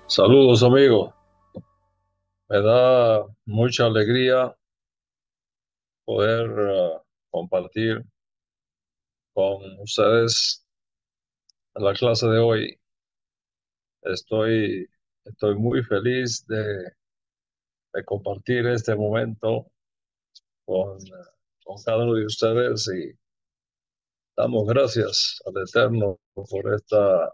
Saludos amigos, me da mucha alegría poder compartir con ustedes la clase de hoy. Estoy, estoy muy feliz de compartir este momento con cada uno de ustedes y damos gracias al Eterno por esta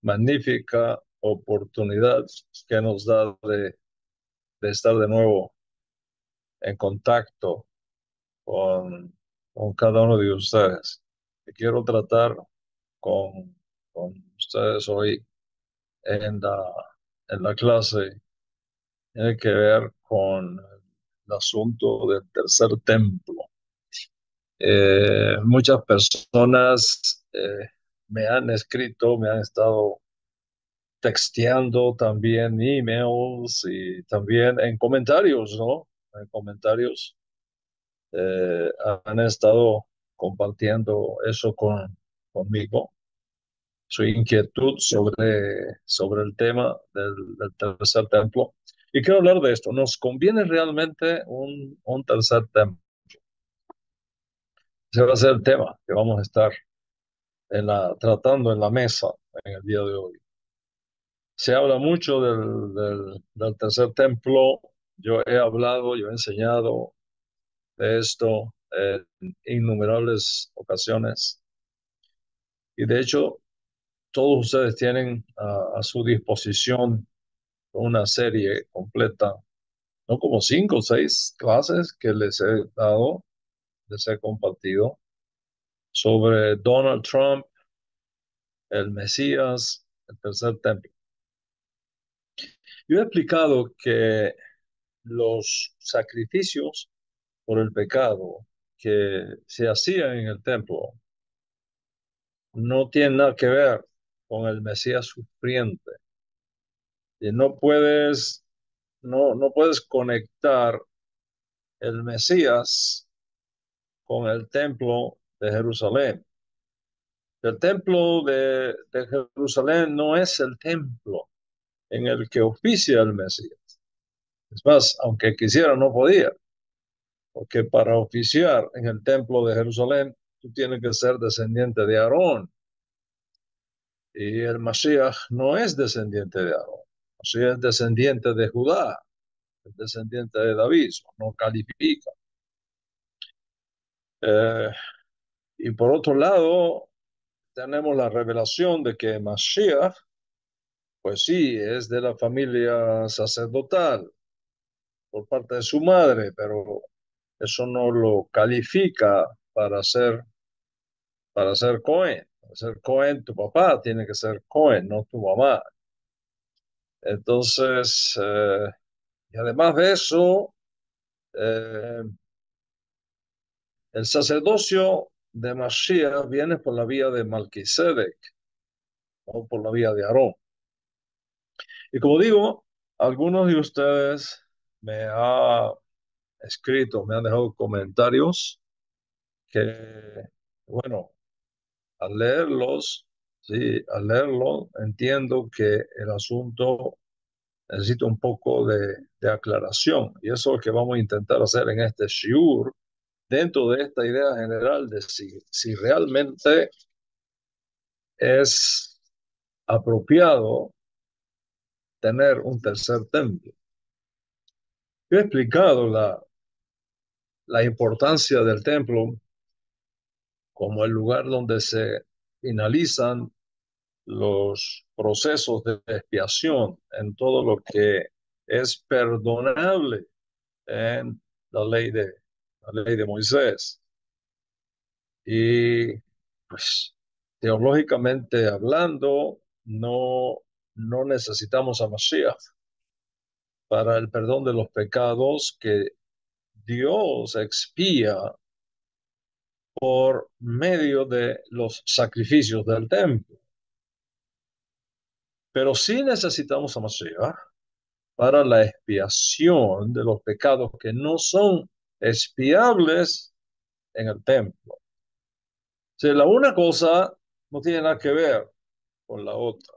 magnífica oportunidad que nos da de estar de nuevo en contacto con, con cada uno de ustedes. Y quiero tratar con, con ustedes hoy en la clase. Tiene que ver con el asunto del tercer templo. Muchas personas me han escrito, me han estado texteando también emails y también en comentarios, ¿no? En comentarios eh, han estado compartiendo eso conmigo, su inquietud sobre el tema del tercer templo. Y quiero hablar de esto. ¿Nos conviene realmente un tercer templo? Ese va a ser el tema que vamos a estar tratando en la mesa en el día de hoy. Se habla mucho del tercer templo. Yo he hablado, yo he enseñado de esto en innumerables ocasiones. Y de hecho, todos ustedes tienen a su disposición una serie completa, no como 5 o 6 clases que les he dado, les he compartido sobre Donald Trump, el Mesías, el tercer templo. Yo he explicado que los sacrificios por el pecado que se hacían en el templo no tienen nada que ver con el Mesías sufriente. Y no puedes conectar el Mesías con el templo de Jerusalén. El templo de Jerusalén no es el templo en el que oficia el Mesías. Es más, aunque quisiera, no podía, porque para oficiar en el templo de Jerusalén, tú tienes que ser descendiente de Aarón. Y el Mashiach no es descendiente de Aarón. El Mashiach es descendiente de Judá, es descendiente de David, no califica. Eh, y por otro lado, tenemos la revelación de que Mashiach, pues sí, es de la familia sacerdotal por parte de su madre, pero eso no lo califica para ser Cohen. Para ser Cohen, tu papá tiene que ser Cohen, no tu mamá. Entonces, y además de eso, eh, el sacerdocio de Mashiach viene por la vía de Melquisedec, o por la vía de Aarón. Y como digo, algunos de ustedes me han escrito, me han dejado comentarios que, bueno, al leerlos, sí, al leerlo, entiendo que el asunto necesita un poco de aclaración. Y eso es lo que vamos a intentar hacer en este shiur, dentro de esta idea general de si realmente es apropiado tener un tercer templo. Yo he explicado la importancia del templo como el lugar donde se finalizan los procesos de expiación en todo lo que es perdonable en la ley de, la ley de Moisés. Y pues teológicamente hablando, no necesitamos a Mashiach para el perdón de los pecados que Dios expía por medio de los sacrificios del templo. Pero sí necesitamos a Mashiach para la expiación de los pecados que no son expiables en el templo. O sea, la una cosa no tiene nada que ver con la otra.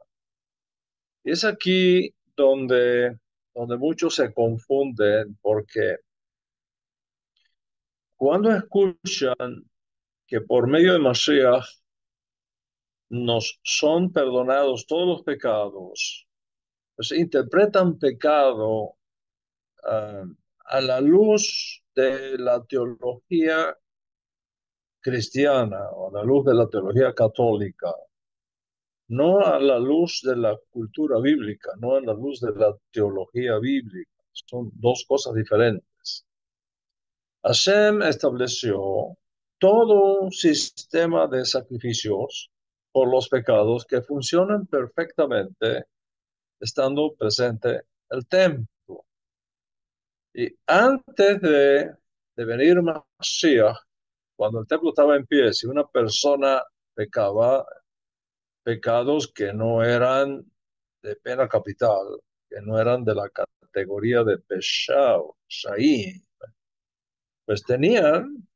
Y es aquí donde muchos se confunden, porque cuando escuchan que por medio de Mashiach nos son perdonados todos los pecados, pues interpretan pecado ah, a la luz de la teología cristiana o a la luz de la teología católica, no a la luz de la cultura bíblica, no a la luz de la teología bíblica. Son dos cosas diferentes. Hashem estableció todo un sistema de sacrificios por los pecados que funcionan perfectamente estando presente el templo. Y antes de venir Mashiach, cuando el templo estaba en pie, si una persona pecaba pecados que no eran de pena capital, que no eran de la categoría de Peshao, Shaí, pues tenían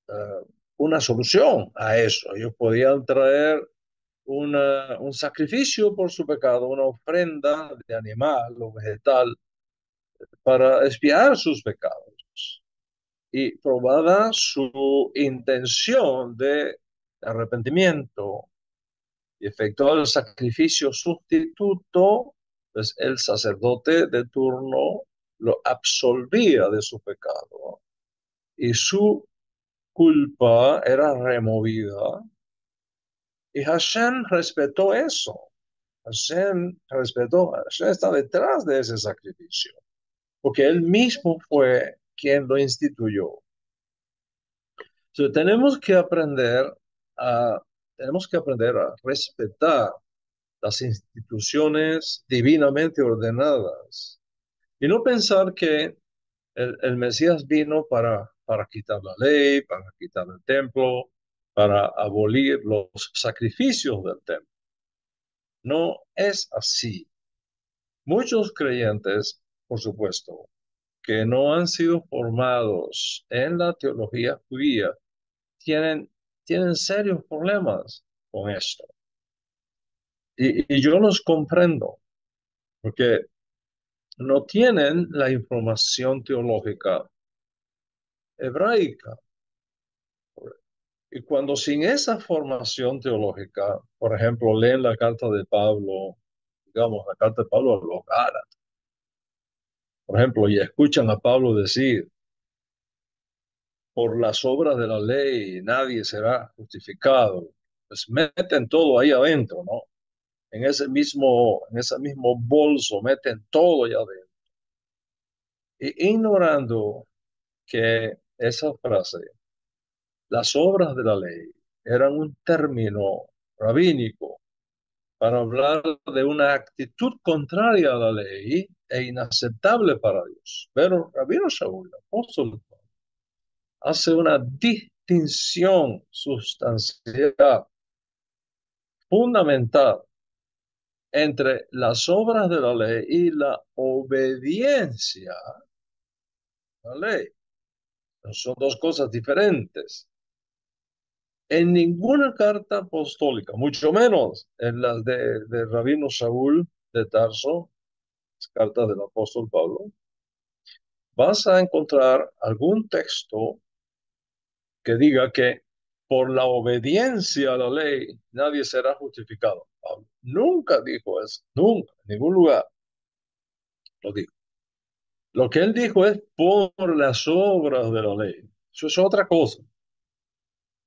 eh, una solución a eso. Ellos podían traer un sacrificio por su pecado, una ofrenda de animal o vegetal para expiar sus pecados. Y probada su intención de arrepentimiento y efectuar el sacrificio sustituto, pues el sacerdote de turno lo absolvía de su pecado y su culpa era removida. Y Hashem respetó eso. Hashem está detrás de ese sacrificio, porque él mismo fue quien lo instituyó. Entonces, a, tenemos que aprender a respetar las instituciones divinamente ordenadas y no pensar que el Mesías vino para quitar la ley, para quitar el templo, para abolir los sacrificios del templo. No es así. Muchos creyentes, por supuesto, que no han sido formados en la teología judía, tienen, tienen serios problemas con esto. Y yo los comprendo, porque no tienen la información teológica hebraica. Y cuando sin esa formación teológica, por ejemplo, leen la carta de Pablo, digamos, la carta de Pablo a los Gálatas, por ejemplo, y escuchan a Pablo decir, por las obras de la ley nadie será justificado, pues meten todo ahí adentro, ¿no? En ese mismo bolso, meten todo allá adentro. Ignorando que esa frase, las obras de la ley, eran un término rabínico para hablar de una actitud contraria a la ley e inaceptable para Dios. Pero Rabino Shaul, el apóstol, hace una distinción sustancial, fundamental, entre las obras de la ley y la obediencia a la ley. Son dos cosas diferentes. En ninguna carta apostólica, mucho menos en las de Rabino Saúl de Tarso, las cartas del apóstol Pablo, vas a encontrar algún texto que diga que por la obediencia a la ley nadie será justificado. Pablo nunca dijo eso, nunca, en ningún lugar lo dijo. Lo que él dijo es por las obras de la ley. Eso es otra cosa.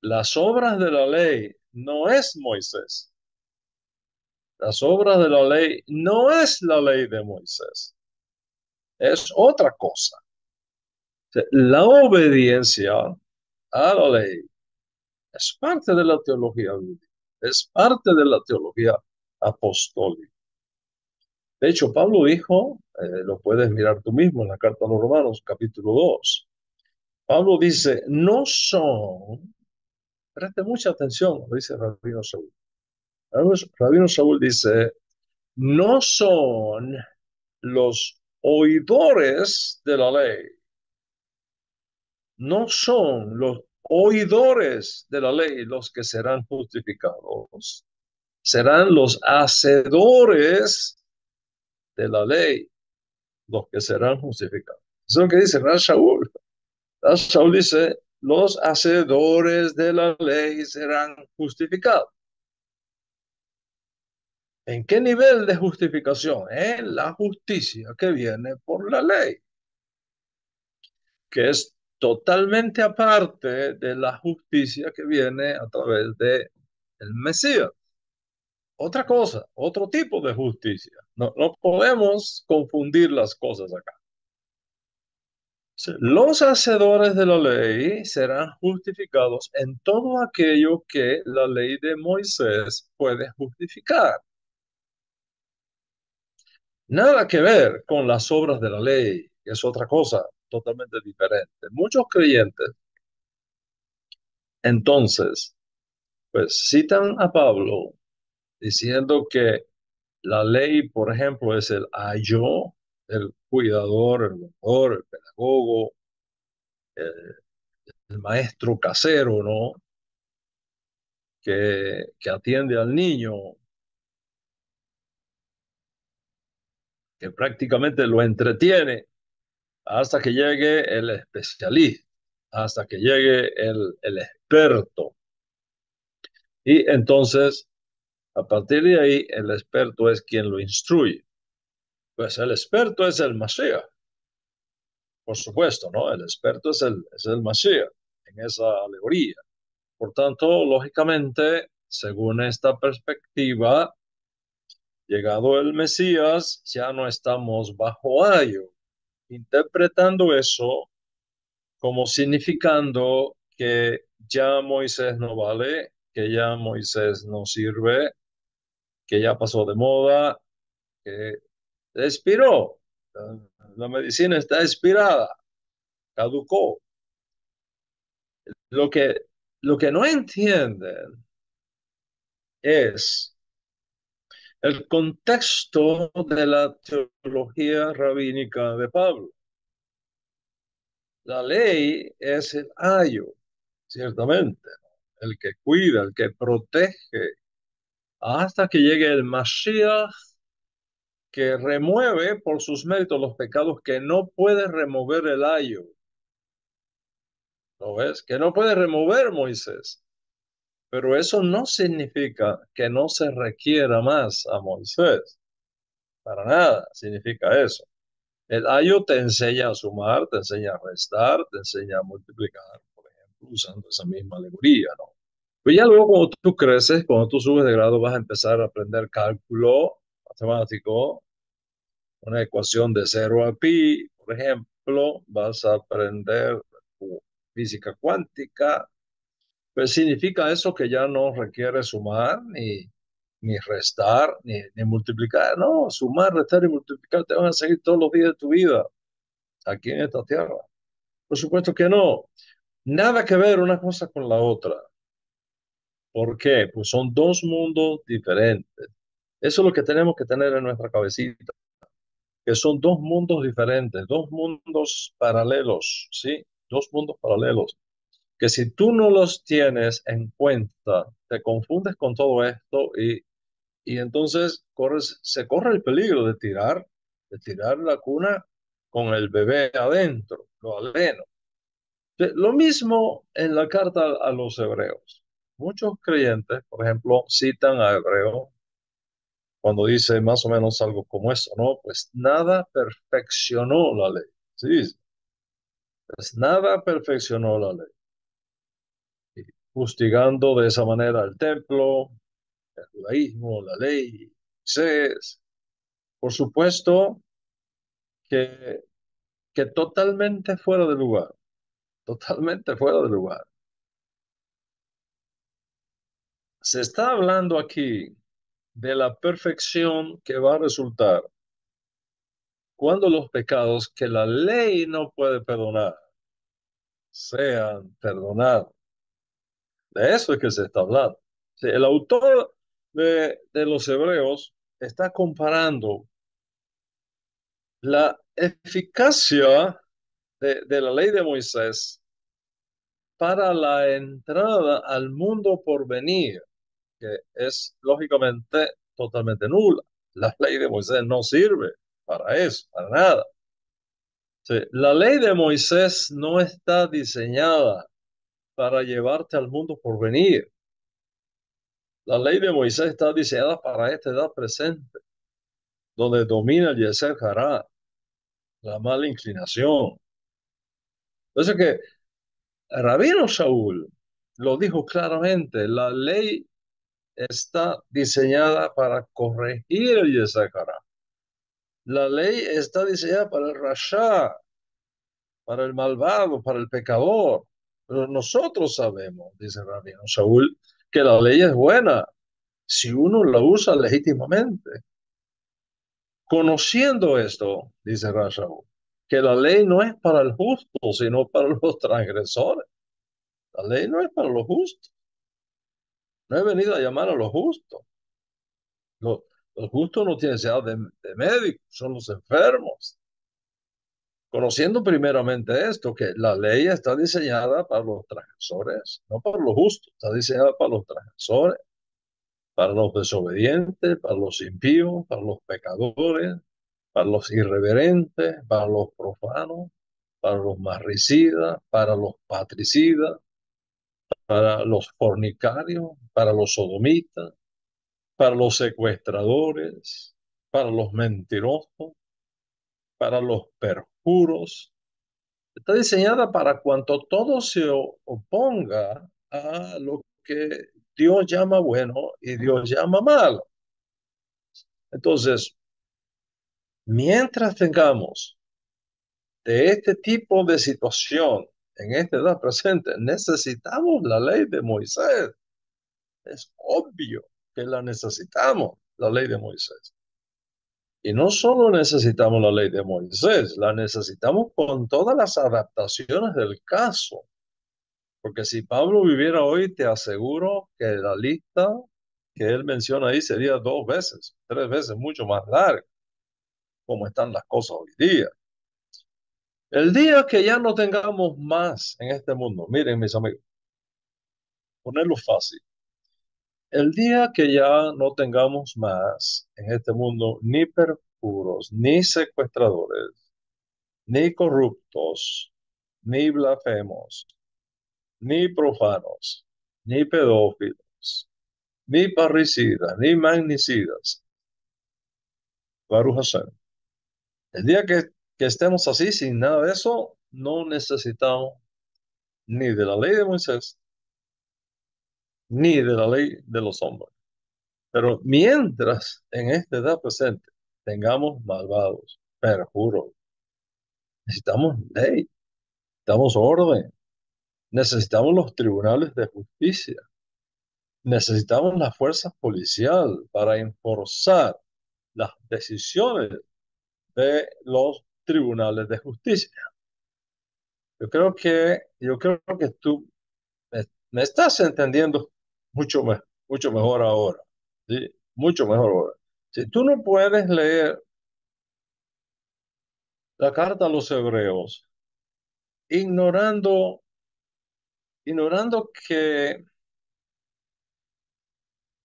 Las obras de la ley no es Moisés. Las obras de la ley no es la ley de Moisés. Es otra cosa. La obediencia a la ley es parte de la teología bíblica, es parte de la teología apostólica. De hecho, Pablo dijo, lo puedes mirar tú mismo en la carta a los Romanos, capítulo 2. Pablo dice, no son, preste mucha atención, lo dice Rabino Saúl. Rabino Saúl dice, no son los oidores de la ley, no son los oidores de la ley los que serán justificados, serán los hacedores de la ley los que serán justificados. Eso es lo que dice Ra's Shaul. Ra's Shaul dice, los hacedores de la ley serán justificados. ¿En qué nivel de justificación? En la justicia que viene por la ley, que es totalmente aparte de la justicia que viene a través de el Mesías. Otra cosa, otro tipo de justicia. No podemos confundir las cosas acá. Sí, los hacedores de la ley serán justificados en todo aquello que la ley de Moisés puede justificar. Nada que ver con las obras de la ley, que es otra cosa totalmente diferente. Muchos creyentes, entonces, pues citan a Pablo diciendo que la ley, por ejemplo, es el ayo, el cuidador, el doctor, el pedagogo, el, el maestro casero, ¿no? Que atiende al niño, que prácticamente lo entretiene hasta que llegue el especialista, hasta que llegue el experto. Y entonces, a partir de ahí, el experto es quien lo instruye. Pues el experto es el Mashiach, por supuesto, ¿no? El experto es el Mashiach en esa alegoría. Por tanto, lógicamente, según esta perspectiva, llegado el Mesías, ya no estamos bajo ayo, interpretando eso como significando que ya Moisés no vale, que ya Moisés no sirve, que ya pasó de moda, que expiró. La medicina está expirada, caducó. Lo que, lo que no entienden es el contexto de la teología rabínica de Pablo. La ley es el ayo, ciertamente, ¿no? El que cuida, el que protege, hasta que llegue el Mashiach que remueve por sus méritos los pecados que no puede remover el ayo. ¿Lo ves? Que no puede remover Moisés. Pero eso no significa que no se requiera más a Moisés. Para nada significa eso. El ayo te enseña a sumar, te enseña a restar, te enseña a multiplicar, por ejemplo, usando esa misma alegoría, ¿no? Pues ya luego cuando tú creces, cuando tú subes de grado, vas a empezar a aprender cálculo matemático, una ecuación de 0 a pi, por ejemplo, vas a aprender física cuántica. Pues significa eso que ya no requiere sumar, ni restar, ni multiplicar. No, sumar, restar y multiplicar te van a seguir todos los días de tu vida aquí en esta tierra. Por supuesto que no. Nada que ver una cosa con la otra. ¿Por qué? Pues son dos mundos diferentes. Eso es lo que tenemos que tener en nuestra cabecita, que son dos mundos diferentes, dos mundos paralelos, ¿sí? Dos mundos paralelos, que si tú no los tienes en cuenta, te confundes con todo esto y entonces se corre el peligro de tirar la cuna con el bebé adentro, lo aleno. Lo mismo en la carta a los hebreos. Muchos creyentes, por ejemplo, citan a Hebreo cuando dice más o menos algo como esto, ¿no? Pues nada perfeccionó la ley. Sí, pues nada perfeccionó la ley. Y fustigando de esa manera el templo, el judaísmo, la ley, Moisés. Por supuesto que, que totalmente fuera de lugar, totalmente fuera de lugar. Se está hablando aquí de la perfección que va a resultar cuando los pecados que la ley no puede perdonar sean perdonados. De eso es que se está hablando. Sí, el autor de los Hebreos está comparando la eficacia de la ley de Moisés para la entrada al mundo por venir. que es lógicamente totalmente nula. La ley de Moisés no sirve para eso, para nada. Sí, la ley de Moisés no está diseñada para llevarte al mundo por venir. La ley de Moisés está diseñada para esta edad presente, donde domina el Yeser Hará, la mala inclinación. Por eso que Rabino Shaul lo dijo claramente, la ley está diseñada para corregir el Yeser Hará. La ley está diseñada para el rasha, para el malvado, para el pecador. Pero nosotros sabemos, dice Rabino Shaul, que la ley es buena si uno la usa legítimamente. Conociendo esto, dice Shaul, que la ley no es para el justo, sino para los transgresores. La ley no es para los justos. No he venido a llamar a los justos. Los, los justos no tienen necesidad de médicos, son los enfermos. Conociendo primeramente esto, que la ley está diseñada para los transgresores, no para los justos, está diseñada para los transgresores, para los desobedientes, para los impíos, para los pecadores, para los irreverentes, para los profanos, para los marricidas, para los patricidas, para los fornicarios, para los sodomitas, para los secuestradores, para los mentirosos, para los perjuros. Está diseñada para cuanto todo se oponga a lo que Dios llama bueno y Dios llama malo. Entonces, mientras tengamos de este tipo de situación en esta edad presente, necesitamos la ley de Moisés. Es obvio que la necesitamos, la ley de Moisés. Y no solo necesitamos la ley de Moisés, la necesitamos con todas las adaptaciones del caso. Porque si Pablo viviera hoy, te aseguro que la lista que él menciona ahí sería 2 veces, 3 veces mucho más larga, como están las cosas hoy día. El día que ya no tengamos más en este mundo, miren mis amigos, ponerlo fácil, el día que ya no tengamos más en este mundo ni perjuros, ni secuestradores, ni corruptos, ni blasfemos, ni profanos, ni pedófilos, ni parricidas, ni magnicidas, Baruch Hashem. El día que estemos así, sin nada de eso, no necesitamos ni de la ley de Moisés, ni de la ley de los hombres. Pero mientras en esta edad presente tengamos malvados, perjuros, necesitamos ley, necesitamos orden, necesitamos los tribunales de justicia, necesitamos la fuerza policial para enforzar las decisiones de los tribunales de justicia. Yo creo que tú me estás entendiendo mucho mejor ahora, ¿sí? Mucho mejor ahora. Si tú no puedes leer la carta a los hebreos ignorando, ignorando que,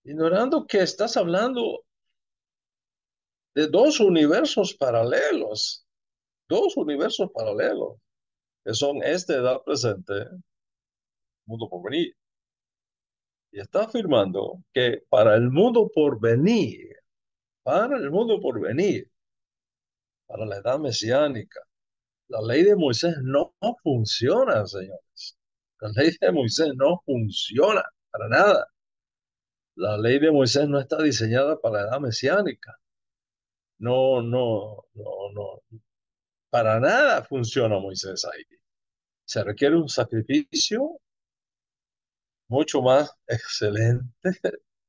ignorando que estás hablando de dos universos paralelos, que son esta edad presente, mundo por venir. Y está afirmando que para el mundo por venir, para la edad mesiánica, la ley de Moisés no funciona, señores. La ley de Moisés no funciona para nada. La ley de Moisés no está diseñada para la edad mesiánica. No, no, no, no. Para nada funciona Moisés ahí. Se requiere un sacrificio mucho más excelente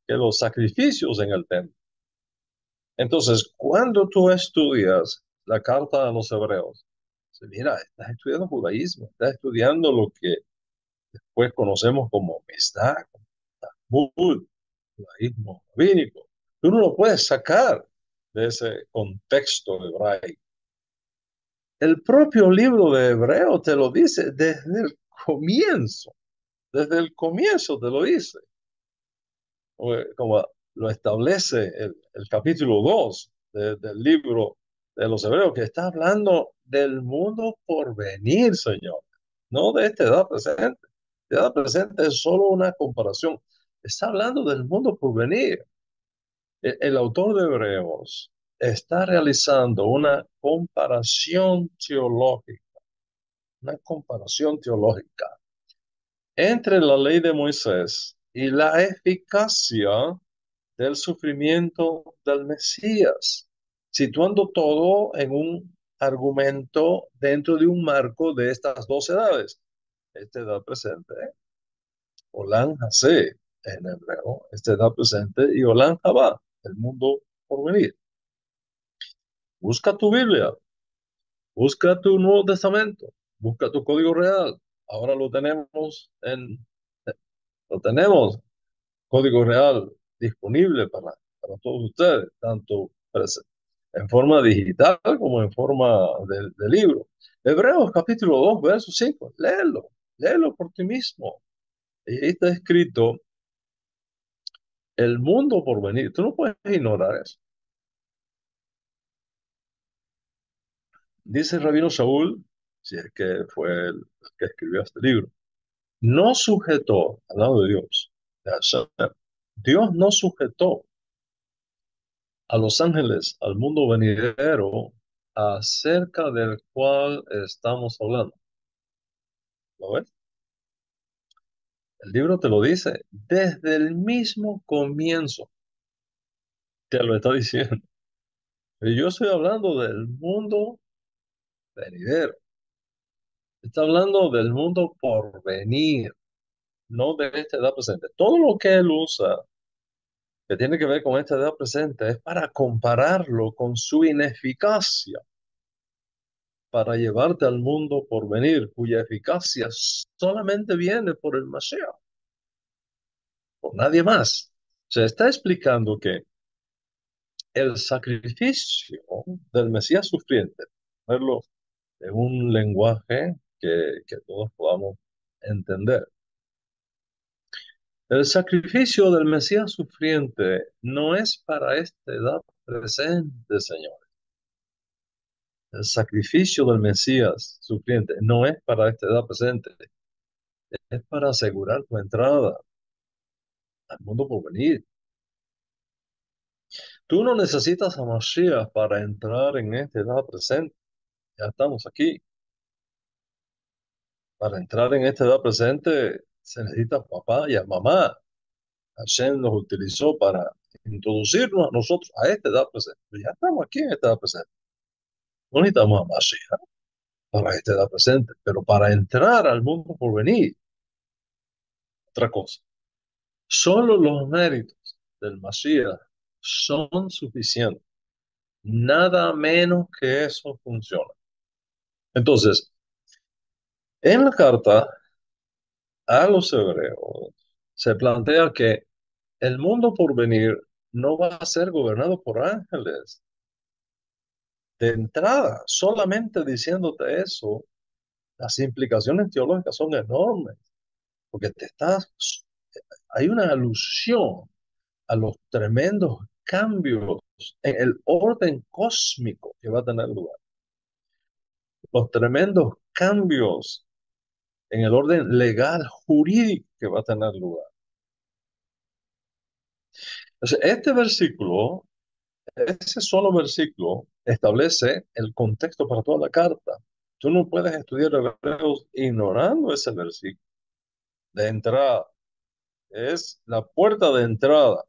que los sacrificios en el templo. Entonces, cuando tú estudias la carta a los hebreos, mira, estás estudiando judaísmo, estás estudiando lo que después conocemos como Mishnah, como Talmud, judaísmo rabínico. Tú no lo puedes sacar de ese contexto hebraico. El propio libro de Hebreo te lo dice desde el comienzo te lo dice. como lo establece el capítulo 2 del libro de los Hebreos, que está hablando del mundo por venir, Señor, no de esta edad presente. La edad presente es solo una comparación. Está hablando del mundo por venir. El autor de Hebreos está realizando una comparación teológica entre la ley de Moisés y la eficacia del sufrimiento del Mesías, situando todo en un argumento dentro de un marco de estas dos edades. Esta edad presente, Olam Hasé en hebreo, esta edad presente, y Olam Habá, el mundo por venir. Busca tu Biblia, busca tu Nuevo Testamento, busca tu Código Real. Ahora lo tenemos Código Real disponible para todos ustedes, tanto en forma digital como en forma de libro. Hebreos capítulo 2 verso 5, léelo por ti mismo. Y ahí está escrito el mundo por venir. Tú no puedes ignorar eso. Dice el Rabino Shaul, si es que fue el que escribió este libro, no sujetó, al lado de Dios, de Hashem, Dios no sujetó a los ángeles, al mundo venidero, acerca del cual estamos hablando. ¿Lo ves? El libro te lo dice desde el mismo comienzo, te lo está diciendo. Y yo estoy hablando del mundo venidero. Está hablando del mundo por venir, no de esta edad presente. Todo lo que él usa que tiene que ver con esta edad presente es para compararlo con su ineficacia para llevarte al mundo por venir, cuya eficacia solamente viene por el Mashiach, por nadie más. Se está explicando que el sacrificio del Mesías sufriente, verlo en un lenguaje que todos podamos entender. El sacrificio del Mesías sufriente no es para esta edad presente, Señor. El sacrificio del Mesías sufriente no es para esta edad presente, es para asegurar tu entrada al mundo por venir. Tú no necesitas a Mashiach para entrar en esta edad presente. Ya estamos aquí. Para entrar en esta edad presente se necesita a papá y a mamá. Hashem nos utilizó para introducirnos a nosotros a esta edad presente. Ya estamos aquí en esta edad presente. No necesitamos a Mashiach para esta edad presente, pero para entrar al mundo por venir, otra cosa. Solo los méritos del Mashiach son suficientes. Nada menos que eso funciona. Entonces, en la carta a los hebreos se plantea que el mundo por venir no va a ser gobernado por ángeles. De entrada, solamente diciéndote eso, las implicaciones teológicas son enormes, porque hay una alusión a los tremendos cambios en el orden cósmico que va a tener lugar, los tremendos cambios en el orden legal, jurídico que va a tener lugar. Entonces, ese solo versículo establece el contexto para toda la carta. Tú no puedes estudiar Hebreos ignorando ese versículo de entrada. Es la puerta de entrada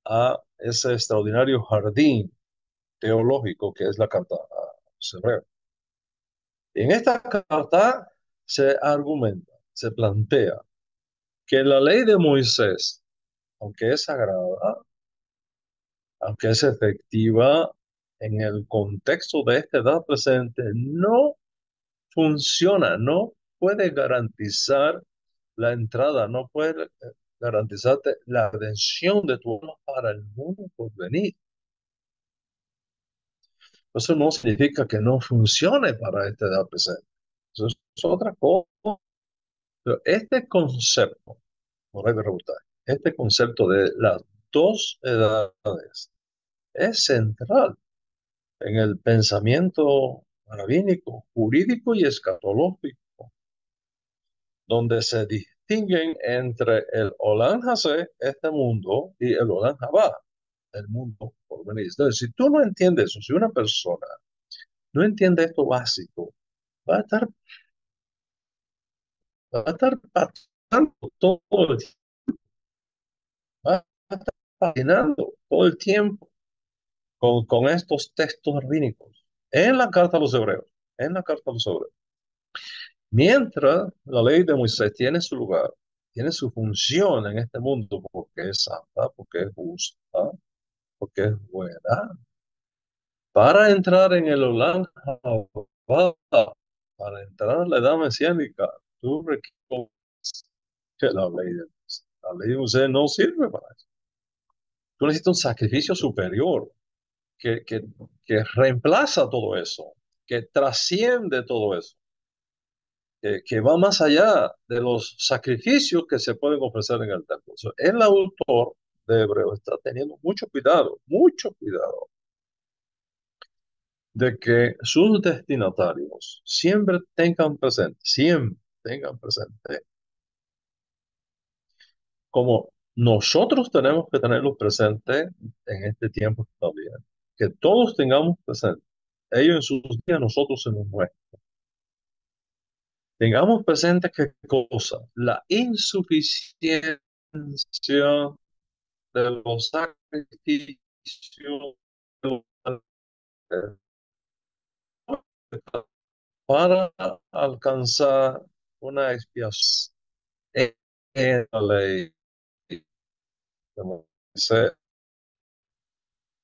a ese extraordinario jardín teológico que es la carta a los Hebreos. En esta carta se argumenta, se plantea que la ley de Moisés, aunque es sagrada, aunque es efectiva en el contexto de esta edad presente, no funciona, no puede garantizar la entrada, no puede garantizarte la redención de tu alma para el mundo por venir. Eso no significa que no funcione para esta edad presente. Eso es otra cosa. Pero este concepto, por ahí me rebuscar, este concepto de las dos edades es central en el pensamiento rabínico, jurídico y escatológico, donde se distinguen entre el Olam Hazé, este mundo, y el Olam Habá, el mundo por venir. Entonces, si tú no entiendes eso, si una persona no entiende esto básico, va a estar, va a estar pasando todo el tiempo, va a estar patinando todo el tiempo con estos textos rabínicos en la carta a los hebreos, en la carta a los hebreos. Mientras la ley de Moisés tiene su lugar, tiene su función en este mundo porque es santa, porque es justa, porque es buena, para entrar en el Olam Habá, para entrar en la edad mesiánica, tú requieres que la ley de Moisés no sirve para eso. Tú necesitas un sacrificio superior que, que, que reemplaza todo eso, que trasciende todo eso, que va más allá de los sacrificios que se pueden ofrecer en el templo. O sea, el autor de Hebreo está teniendo mucho cuidado de que sus destinatarios siempre tengan presente, como nosotros tenemos que tenerlo presente en este tiempo también, que todos tengamos presente, ellos en sus días, nosotros en los nuestros. Tengamos presente qué cosa, la insuficiencia de los sacrificios para alcanzar una expiación en la ley de Moisés.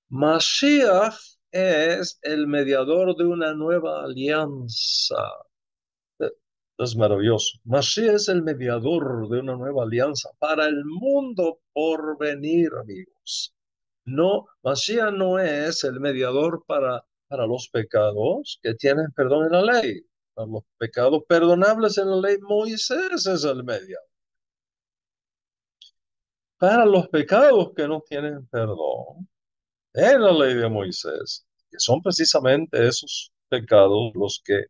Mashiach es el mediador de una nueva alianza. Es maravilloso. Mashiach es el mediador de una nueva alianza para el mundo por venir, amigos. No, Mashiach no es el mediador para los pecados que tienen perdón en la ley. Para los pecados perdonables en la ley, Moisés es el mediador. Para los pecados que no tienen perdón en la ley de Moisés, que son precisamente esos pecados los que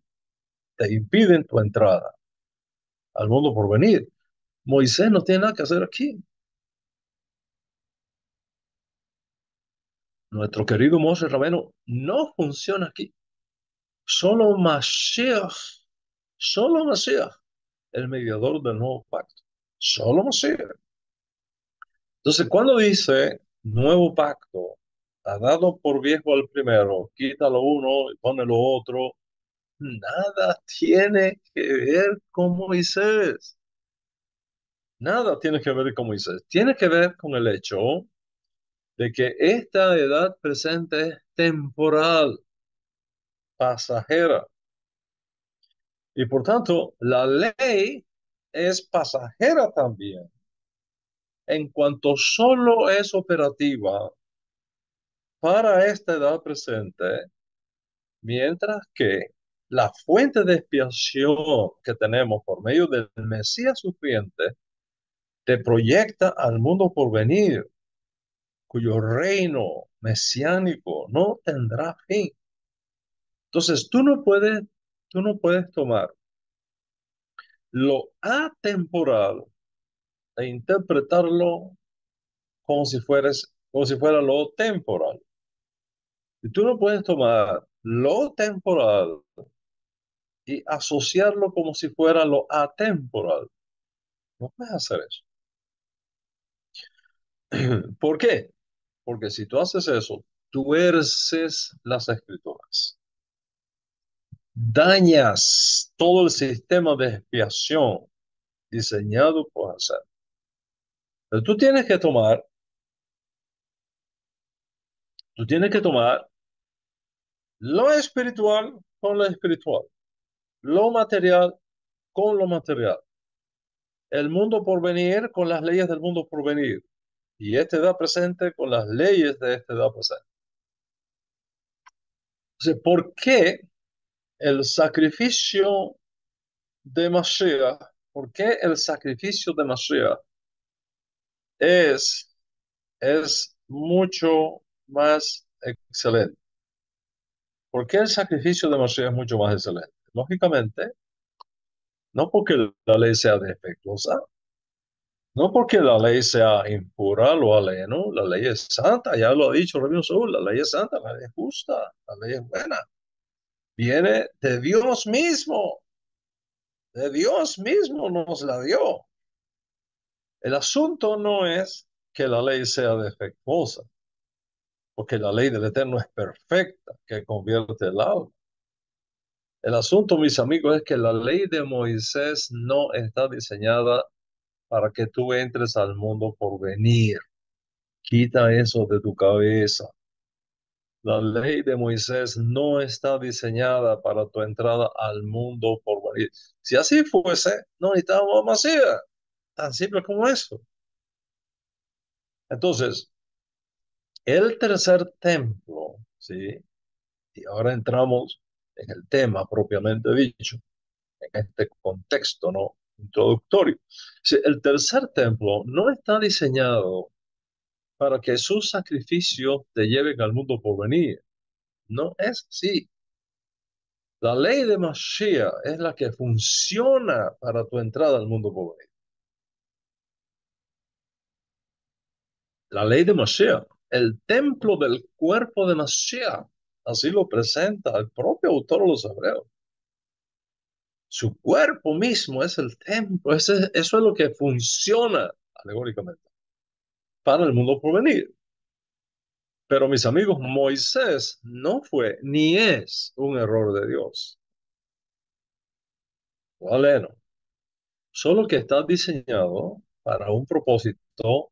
te impiden tu entrada al mundo por venir. Moisés no tiene nada que hacer aquí. Nuestro querido Moshe Rabeno no funciona aquí. Solo Mashiach, solo Mashiach, el mediador del nuevo pacto. Solo Mashiach. Entonces, cuando dice nuevo pacto, ha dado por viejo al primero, quítalo uno y pone lo otro, nada tiene que ver con Moisés. Nada tiene que ver con Moisés. Tiene que ver con el hecho de que esta edad presente es temporal, pasajera. Y por tanto, la ley es pasajera también, en cuanto solo es operativa para esta edad presente, mientras que la fuente de expiación que tenemos por medio del Mesías sufriente te proyecta al mundo por venir, cuyo reino mesiánico no tendrá fin. Entonces, tú no puedes tomar lo atemporal e interpretarlo como si fuera lo temporal. Y tú no puedes tomar lo temporal y asociarlo como si fuera lo atemporal. No puedes hacer eso. ¿Por qué? Porque si tú haces eso, tuerces las escrituras, dañas todo el sistema de expiación diseñado por hacer. Pero tú tienes que tomar lo espiritual con lo espiritual, lo material con lo material, el mundo por venir con las leyes del mundo por venir y esta edad presente con las leyes de esta edad presente. Entonces, ¿por qué el sacrificio de Mashiach? ¿Por qué el sacrificio de Mashiach es, es mucho más excelente. ¿Por qué el sacrificio de Mashiach es mucho más excelente? Lógicamente, no porque la ley sea defectuosa, no porque la ley sea impura, lo aleno, la ley es santa, ya lo ha dicho Rabbi Saúl, la ley es santa, la ley es justa, la ley es buena. Viene de Dios mismo nos la dio. El asunto no es que la ley sea defectuosa, porque la ley del Eterno es perfecta, que convierte el alma. El asunto, mis amigos, es que la ley de Moisés no está diseñada para que tú entres al mundo por venir. Quita eso de tu cabeza. La ley de Moisés no está diseñada para tu entrada al mundo por venir. Si así fuese, no necesitábamos Masías. Tan simple como eso. Entonces, el tercer templo, ¿sí? Y ahora entramos en el tema propiamente dicho, en este contexto, ¿no? Introductorio. Sí, el tercer templo no está diseñado para que sus sacrificios te lleven al mundo por venir. No es así. La ley de Mashiach es la que funciona para tu entrada al mundo por venir. La ley de Mashiach, el templo del cuerpo de Mashiach, así lo presenta el propio autor de los Hebreos. Su cuerpo mismo es el templo, eso es lo que funciona alegóricamente para el mundo por venir. Pero mis amigos, Moisés no fue ni es un error de Dios. ¿Vale? No. Solo que está diseñado para un propósito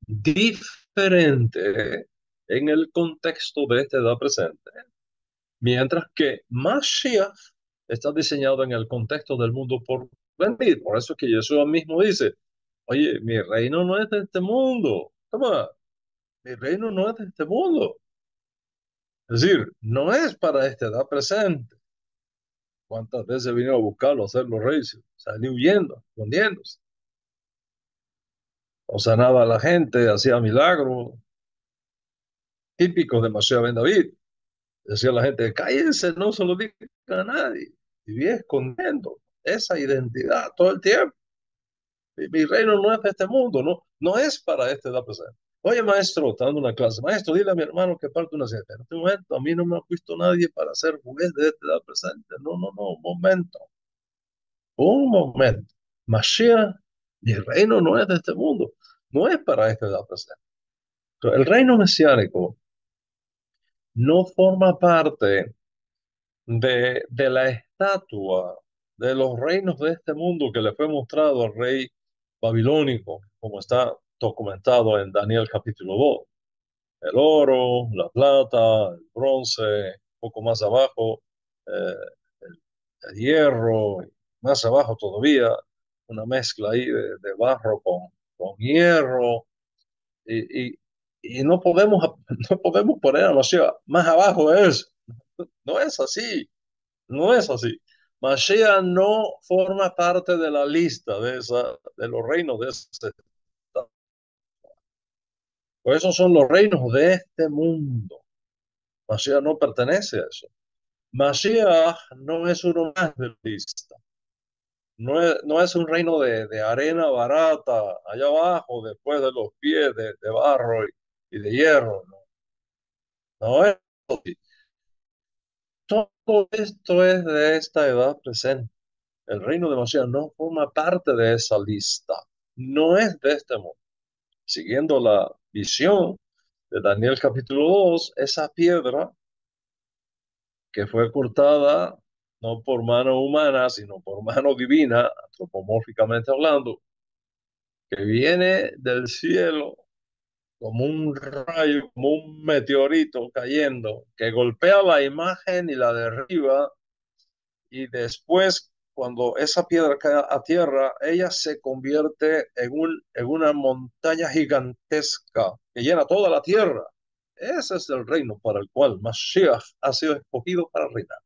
diferente en el contexto de esta edad presente, mientras que Mashiach está diseñado en el contexto del mundo por venir. Por eso es que Jesús mismo dice, oye, mi reino no es de este mundo. Toma, mi reino no es de este mundo. Es decir, no es para esta edad presente. ¿Cuántas veces vino a buscarlo, a hacerlo reyes? Salió huyendo, escondiéndose. O sanaba a la gente, hacía milagros típicos de Mashiach ben David. Decía la gente, cállense, no se lo digan a nadie. Vivía escondiendo esa identidad todo el tiempo. Mi reino no es de este mundo, no es para esta edad presente. Oye, maestro, está dando una clase. Maestro, dile a mi hermano que parte una siete. En este momento, a mí no me ha visto nadie para ser juez de esta edad presente. No, un momento. Un momento. Mashiach, mi reino no es de este mundo. No es para esta edad presente. Pero el reino mesiánico no forma parte de la estatua de los reinos de este mundo que le fue mostrado al rey babilónico, como está documentado en Daniel capítulo 2. El oro, la plata, el bronce, un poco más abajo, eh, el hierro, y más abajo todavía, una mezcla ahí de barro con hierro, y, y, y no podemos, no podemos poner a Mashiach más abajo de eso. No es así. No es así. Mashiach no forma parte de la lista de los reinos de este estado. Pues esos son los reinos de este mundo. Mashiach no pertenece a eso. Mashiach no es uno más de la lista. No es un reino de arena barata allá abajo, después de los pies de barro y de hierro. No es así. Todo esto es de esta edad presente. El reino de Mashiach no forma parte de esa lista. No es de este mundo. Siguiendo la visión de Daniel capítulo 2, esa piedra que fue cortada no por mano humana, sino por mano divina, antropomórficamente hablando, que viene del cielo como un rayo, como un meteorito cayendo, que golpea la imagen y la derriba, y después, cuando esa piedra cae a tierra, ella se convierte en una montaña gigantesca que llena toda la tierra. Ese es el reino para el cual Mashiach ha sido escogido para reinar.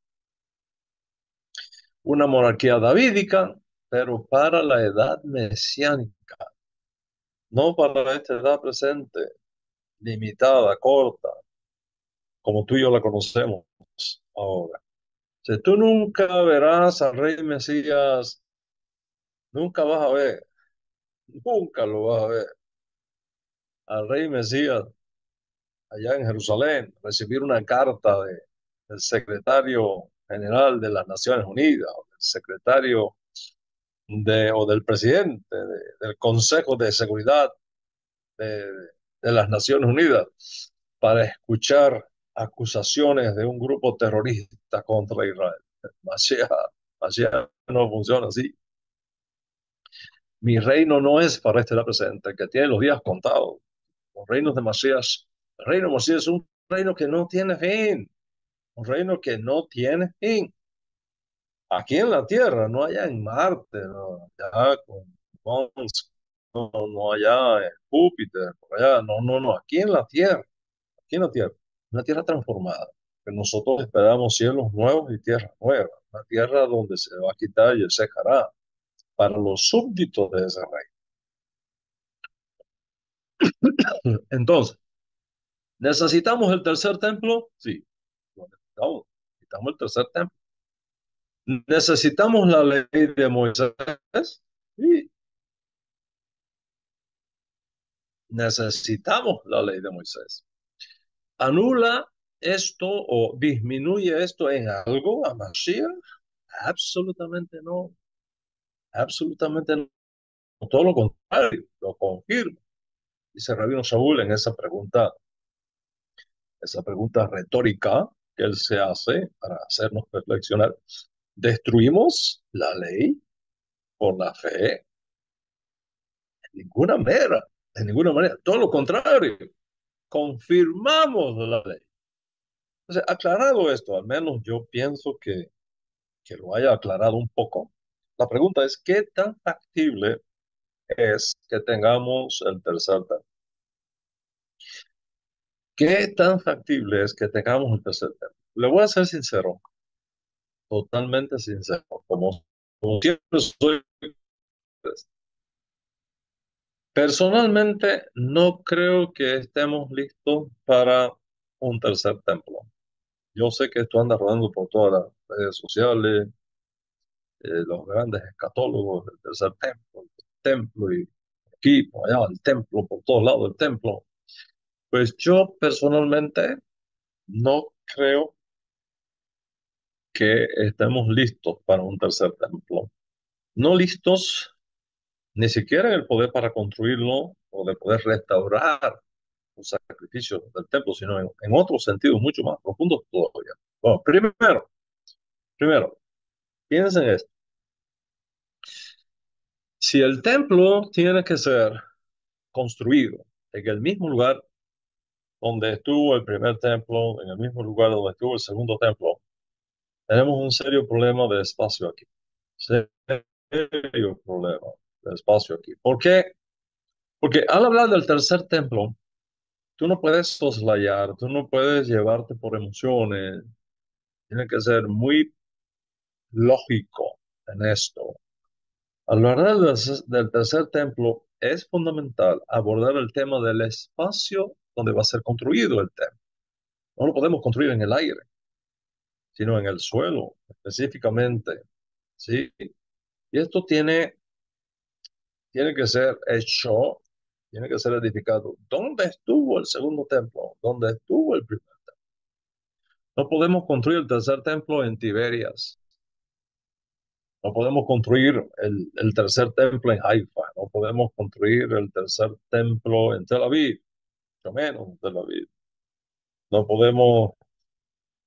Una monarquía davídica, pero para la edad mesiánica. no para esta edad presente, limitada, corta, como tú y yo la conocemos ahora. Si tú nunca verás al rey Mesías, nunca vas a ver, nunca lo vas a ver al rey Mesías allá en Jerusalén, recibir una carta del secretario general de las Naciones Unidas, o del secretario o del presidente del Consejo de Seguridad de, de las Naciones Unidas para escuchar acusaciones de un grupo terrorista contra Israel. Mashiach no funciona así. Mi reino no es para este la presente, que tiene los días contados. Los reinos de Mashiach, el reino de Mashiach es un reino que no tiene fin, un reino que no tiene fin. Aquí en la Tierra, no allá en Marte, no allá con Mons, no allá en Júpiter, por allá, no, aquí en la Tierra, una Tierra transformada, que nosotros esperamos cielos nuevos y tierras nuevas, una Tierra donde se va a quitar y se secará para los súbditos de ese rey. Entonces, ¿necesitamos el tercer templo? Sí, lo necesitamos. Necesitamos el tercer templo. ¿Necesitamos la ley de Moisés? Sí, necesitamos la ley de Moisés. ¿Anula esto o disminuye esto en algo a Mashiach? Absolutamente no, absolutamente no. Todo lo contrario, lo confirma. Dice Rabino Shaul en esa pregunta retórica que él se hace para hacernos reflexionar. ¿Destruimos la ley por la fe? De ninguna manera, de ninguna manera. Todo lo contrario, confirmamos la ley. Entonces, aclarado esto, al menos yo pienso que lo haya aclarado un poco. La pregunta es, ¿qué tan factible es que tengamos el tercer templo? ¿Qué tan factible es que tengamos el tercer templo? Le voy a ser sincero, totalmente sincero, como siempre soy. Personalmente, no creo que estemos listos para un tercer templo. Yo sé que esto anda rodando por todas las redes sociales, los grandes escatólogos del tercer templo, el templo y aquí, por allá, el templo, por todos lados del templo. Pues yo personalmente no creo que estemos listos para un tercer templo. No listos ni siquiera en el poder para construirlo o de poder restaurar los sacrificios del templo, sino en otros sentidos mucho más profundos todavía. Bueno, primero, piensen esto. Si el templo tiene que ser construido en el mismo lugar donde estuvo el primer templo, en el mismo lugar donde estuvo el segundo templo, tenemos un serio problema de espacio aquí. Serio problema de espacio aquí. ¿Por qué? Porque al hablar del tercer templo, tú no puedes soslayar, tú no puedes llevarte por emociones. Tiene que ser muy lógico en esto. Al hablar del tercer templo, es fundamental abordar el tema del espacio donde va a ser construido el templo. No lo podemos construir en el aire, sino en el suelo, específicamente. ¿Sí? Y esto tiene que ser hecho, tiene que ser edificado. ¿Dónde estuvo el segundo templo? ¿Dónde estuvo el primer? No podemos construir el tercer templo en Tiberias. No podemos construir el tercer templo en Haifa. No podemos construir el tercer templo en Tel Aviv, mucho menos en Tel Aviv. No podemos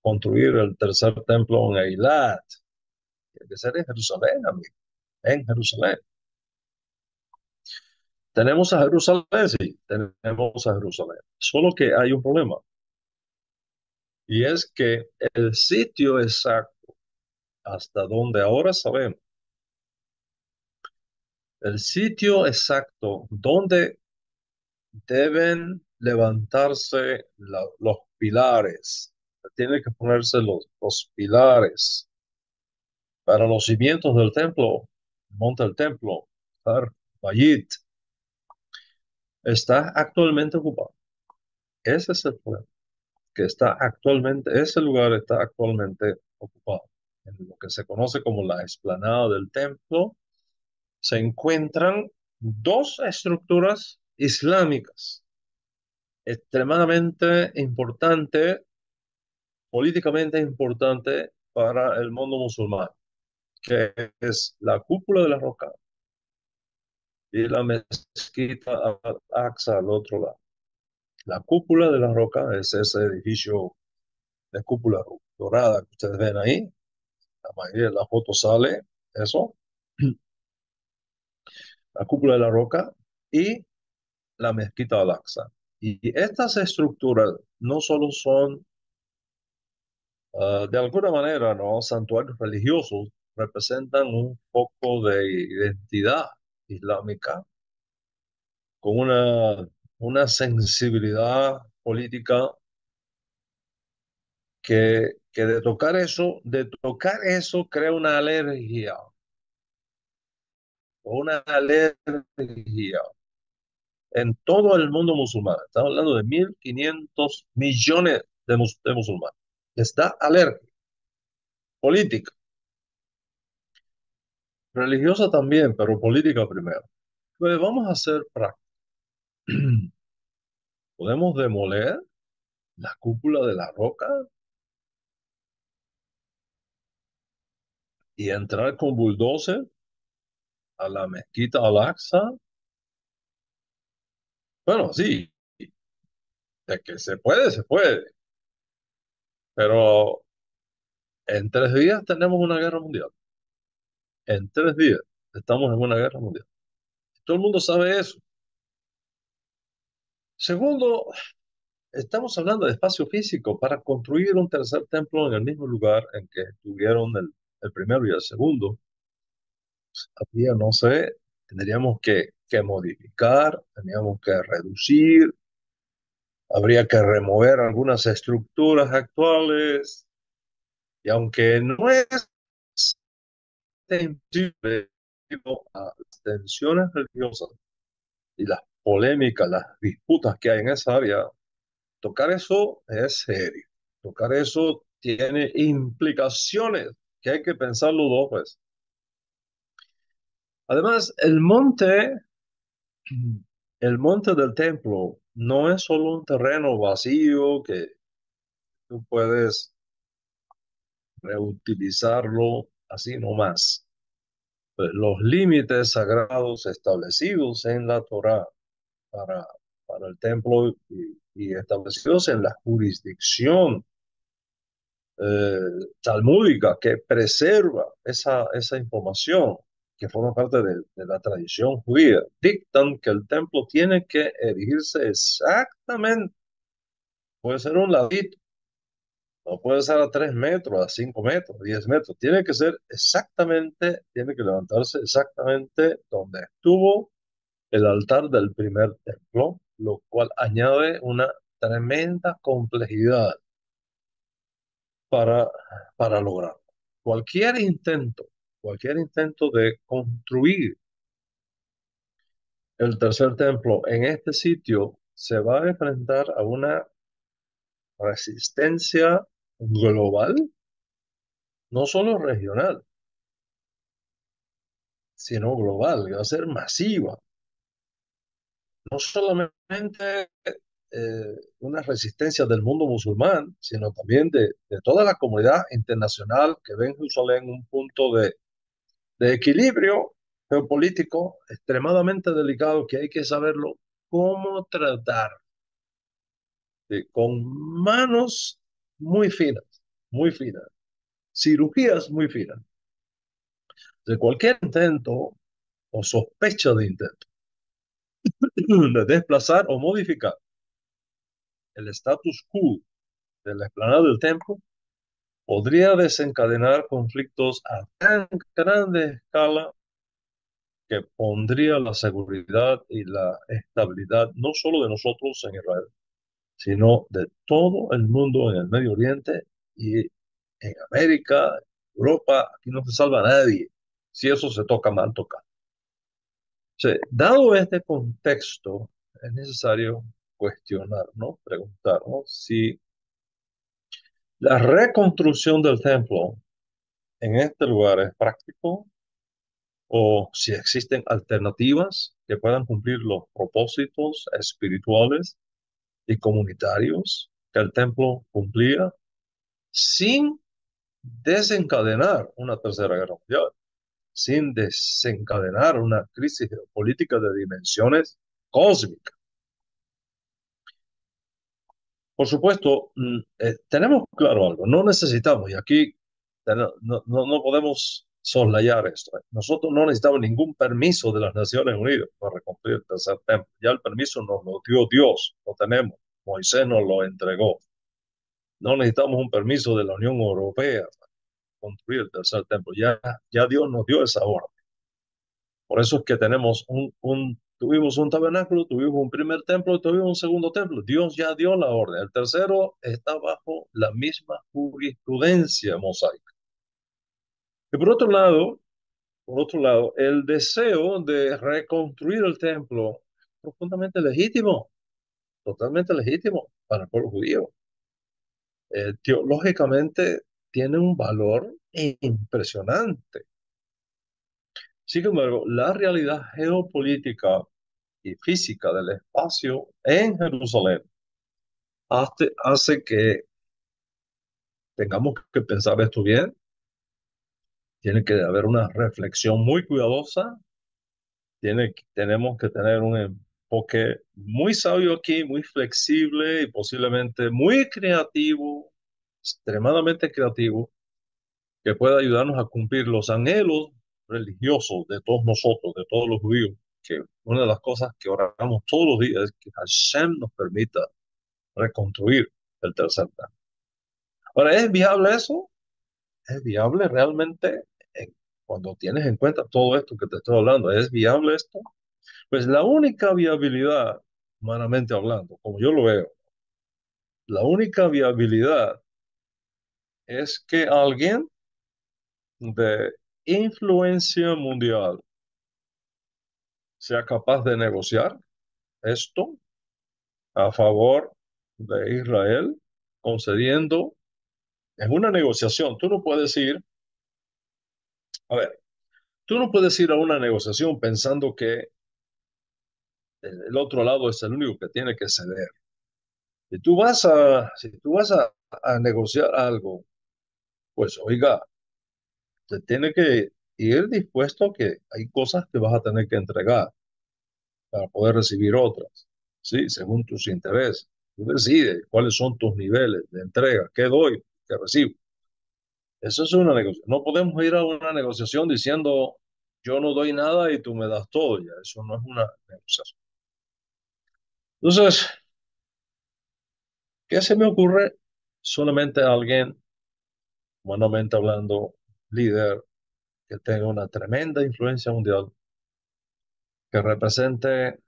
construir el tercer templo en Eilat. Tiene que ser en Jerusalén, amigo. En Jerusalén. Tenemos a Jerusalén, sí, tenemos a Jerusalén. Solo que hay un problema. Y es que el sitio exacto, hasta donde ahora sabemos, el sitio exacto donde deben levantarse los pilares, tienen que ponerse los pilares para los cimientos del templo, monta el templo, Har Bayit. está actualmente ocupado. Ese es el problema, que está actualmente, ese lugar está actualmente ocupado. En lo que se conoce como la explanada del templo, se encuentran dos estructuras islámicas extremadamente importantes, políticamente importantes para el mundo musulmán, que es la cúpula de la roca y la mezquita Al-Aqsa al otro lado. La cúpula de la roca es ese edificio de cúpula dorada que ustedes ven ahí. La mayoría de las fotos sale eso, la cúpula de la roca y la mezquita Al-Aqsa. Y estas estructuras no solo son, de alguna manera, ¿no?, santuarios religiosos, representan un poco de identidad islámica con una sensibilidad política que de tocar eso crea una alergia en todo el mundo musulmán. Estamos hablando de 1.500 millones de musulmanes. Está alérgica, política, religiosa también, pero política primero. Pues vamos a hacer práctica. Podemos demoler la cúpula de la roca y entrar con bulldozer a la mezquita Al-Aqsa. Bueno, sí, de que se puede, se puede. Pero en 3 días tenemos una guerra mundial. En 3 días estamos en una guerra mundial. Todo el mundo sabe eso. Segundo, estamos hablando de espacio físico para construir un tercer templo en el mismo lugar en que tuvieron el primero y el segundo. Había, no sé, tendríamos que modificar, teníamos que reducir, habría que remover algunas estructuras actuales. Y aunque no es imposible, debido a las tensiones religiosas y las polémicas, las disputas que hay en esa área, tocar eso es serio. Tocar eso tiene implicaciones que hay que pensarlo dos veces. Además, el monte del templo no es solo un terreno vacío que tú puedes reutilizarlo así nomás. Pues los límites sagrados establecidos en la Torá para, para el templo y establecidos en la jurisdicción talmúdica que preserva esa información que forma parte de la tradición judía, dictan que el templo tiene que erigirse exactamente, puede ser un ladito, no puede ser a 3 metros, a 5 metros, 10 metros, tiene que ser exactamente, tiene que levantarse exactamente donde estuvo el altar del primer templo, lo cual añade una tremenda complejidad para, para lograrlo. Cualquier intento, cualquier intento de construir el tercer templo en este sitio se va a enfrentar a una resistencia global, no solo regional, sino global, que va a ser masiva. No solamente una resistencia del mundo musulmán, sino también de toda la comunidad internacional que ve en Jerusalén un punto de equilibrio geopolítico extremadamente delicado que hay que saberlo cómo tratar, con manos muy finas, cirugías muy finas, de cualquier intento o sospecha de intento de desplazar o modificar el status quo de la explanada del templo podría desencadenar conflictos a tan grande escala que pondría la seguridad y la estabilidad no solo de nosotros en Israel, sino de todo el mundo en el Medio Oriente y en América, Europa. Aquí no se salva nadie. Si eso se toca mal, toca. O sea, dado este contexto, es necesario cuestionar, ¿no? Preguntarnos si la reconstrucción del templo en este lugar es práctico o si existen alternativas que puedan cumplir los propósitos espirituales y comunitarios que el templo cumplía sin desencadenar una tercera guerra mundial, sin desencadenar una crisis geopolítica de dimensiones cósmicas. Por supuesto, tenemos claro algo, no necesitamos, y aquí no podemos soslayar esto. Nosotros no necesitamos ningún permiso de las Naciones Unidas para reconstruir el tercer templo. Ya el permiso nos lo dio Dios, lo tenemos. Moisés nos lo entregó. No necesitamos un permiso de la Unión Europea para construir el tercer templo. Ya Dios nos dio esa orden. Por eso es que tenemos tuvimos un tabernáculo, tuvimos un primer templo, tuvimos un segundo templo. Dios ya dio la orden. El tercero está bajo la misma jurisprudencia mosaica. Y por otro lado, el deseo de reconstruir el templo es profundamente legítimo, totalmente legítimo para el pueblo judío. Teológicamente tiene un valor impresionante. Sin embargo, la realidad geopolítica y física del espacio en Jerusalén hace que tengamos que pensar esto bien. Tiene que haber una reflexión muy cuidadosa. Tenemos que tener un enfoque muy sabio aquí, muy flexible y posiblemente muy creativo, extremadamente creativo, que pueda ayudarnos a cumplir los anhelos religiosos de todos nosotros, de todos los judíos, que una de las cosas que oramos todos los días es que Hashem nos permita reconstruir el tercer templo. Ahora, ¿es viable eso? ¿Es viable realmente cuando tienes en cuenta todo esto que te estoy hablando? ¿Es viable esto? Pues la única viabilidad, humanamente hablando, como yo lo veo, la única viabilidad es que alguien de influencia mundial sea capaz de negociar esto a favor de Israel, concediendo en una negociación. Tú no puedes ir, a ver, tú no puedes ir a una negociación pensando que el otro lado es el único que tiene que ceder. Si tú vas a negociar algo, pues oiga, te tiene que ir dispuesto a que hay cosas que vas a tener que entregar para poder recibir otras, ¿sí? Según tus intereses. Tú decides cuáles son tus niveles de entrega, qué doy, qué recibo. Eso es una negociación. No podemos ir a una negociación diciendo yo no doy nada y tú me das todo. Ya, eso no es una negociación. Entonces, ¿qué se me ocurre? Solamente alguien, humanamente hablando, líder, que tenga una tremenda influencia mundial, que represente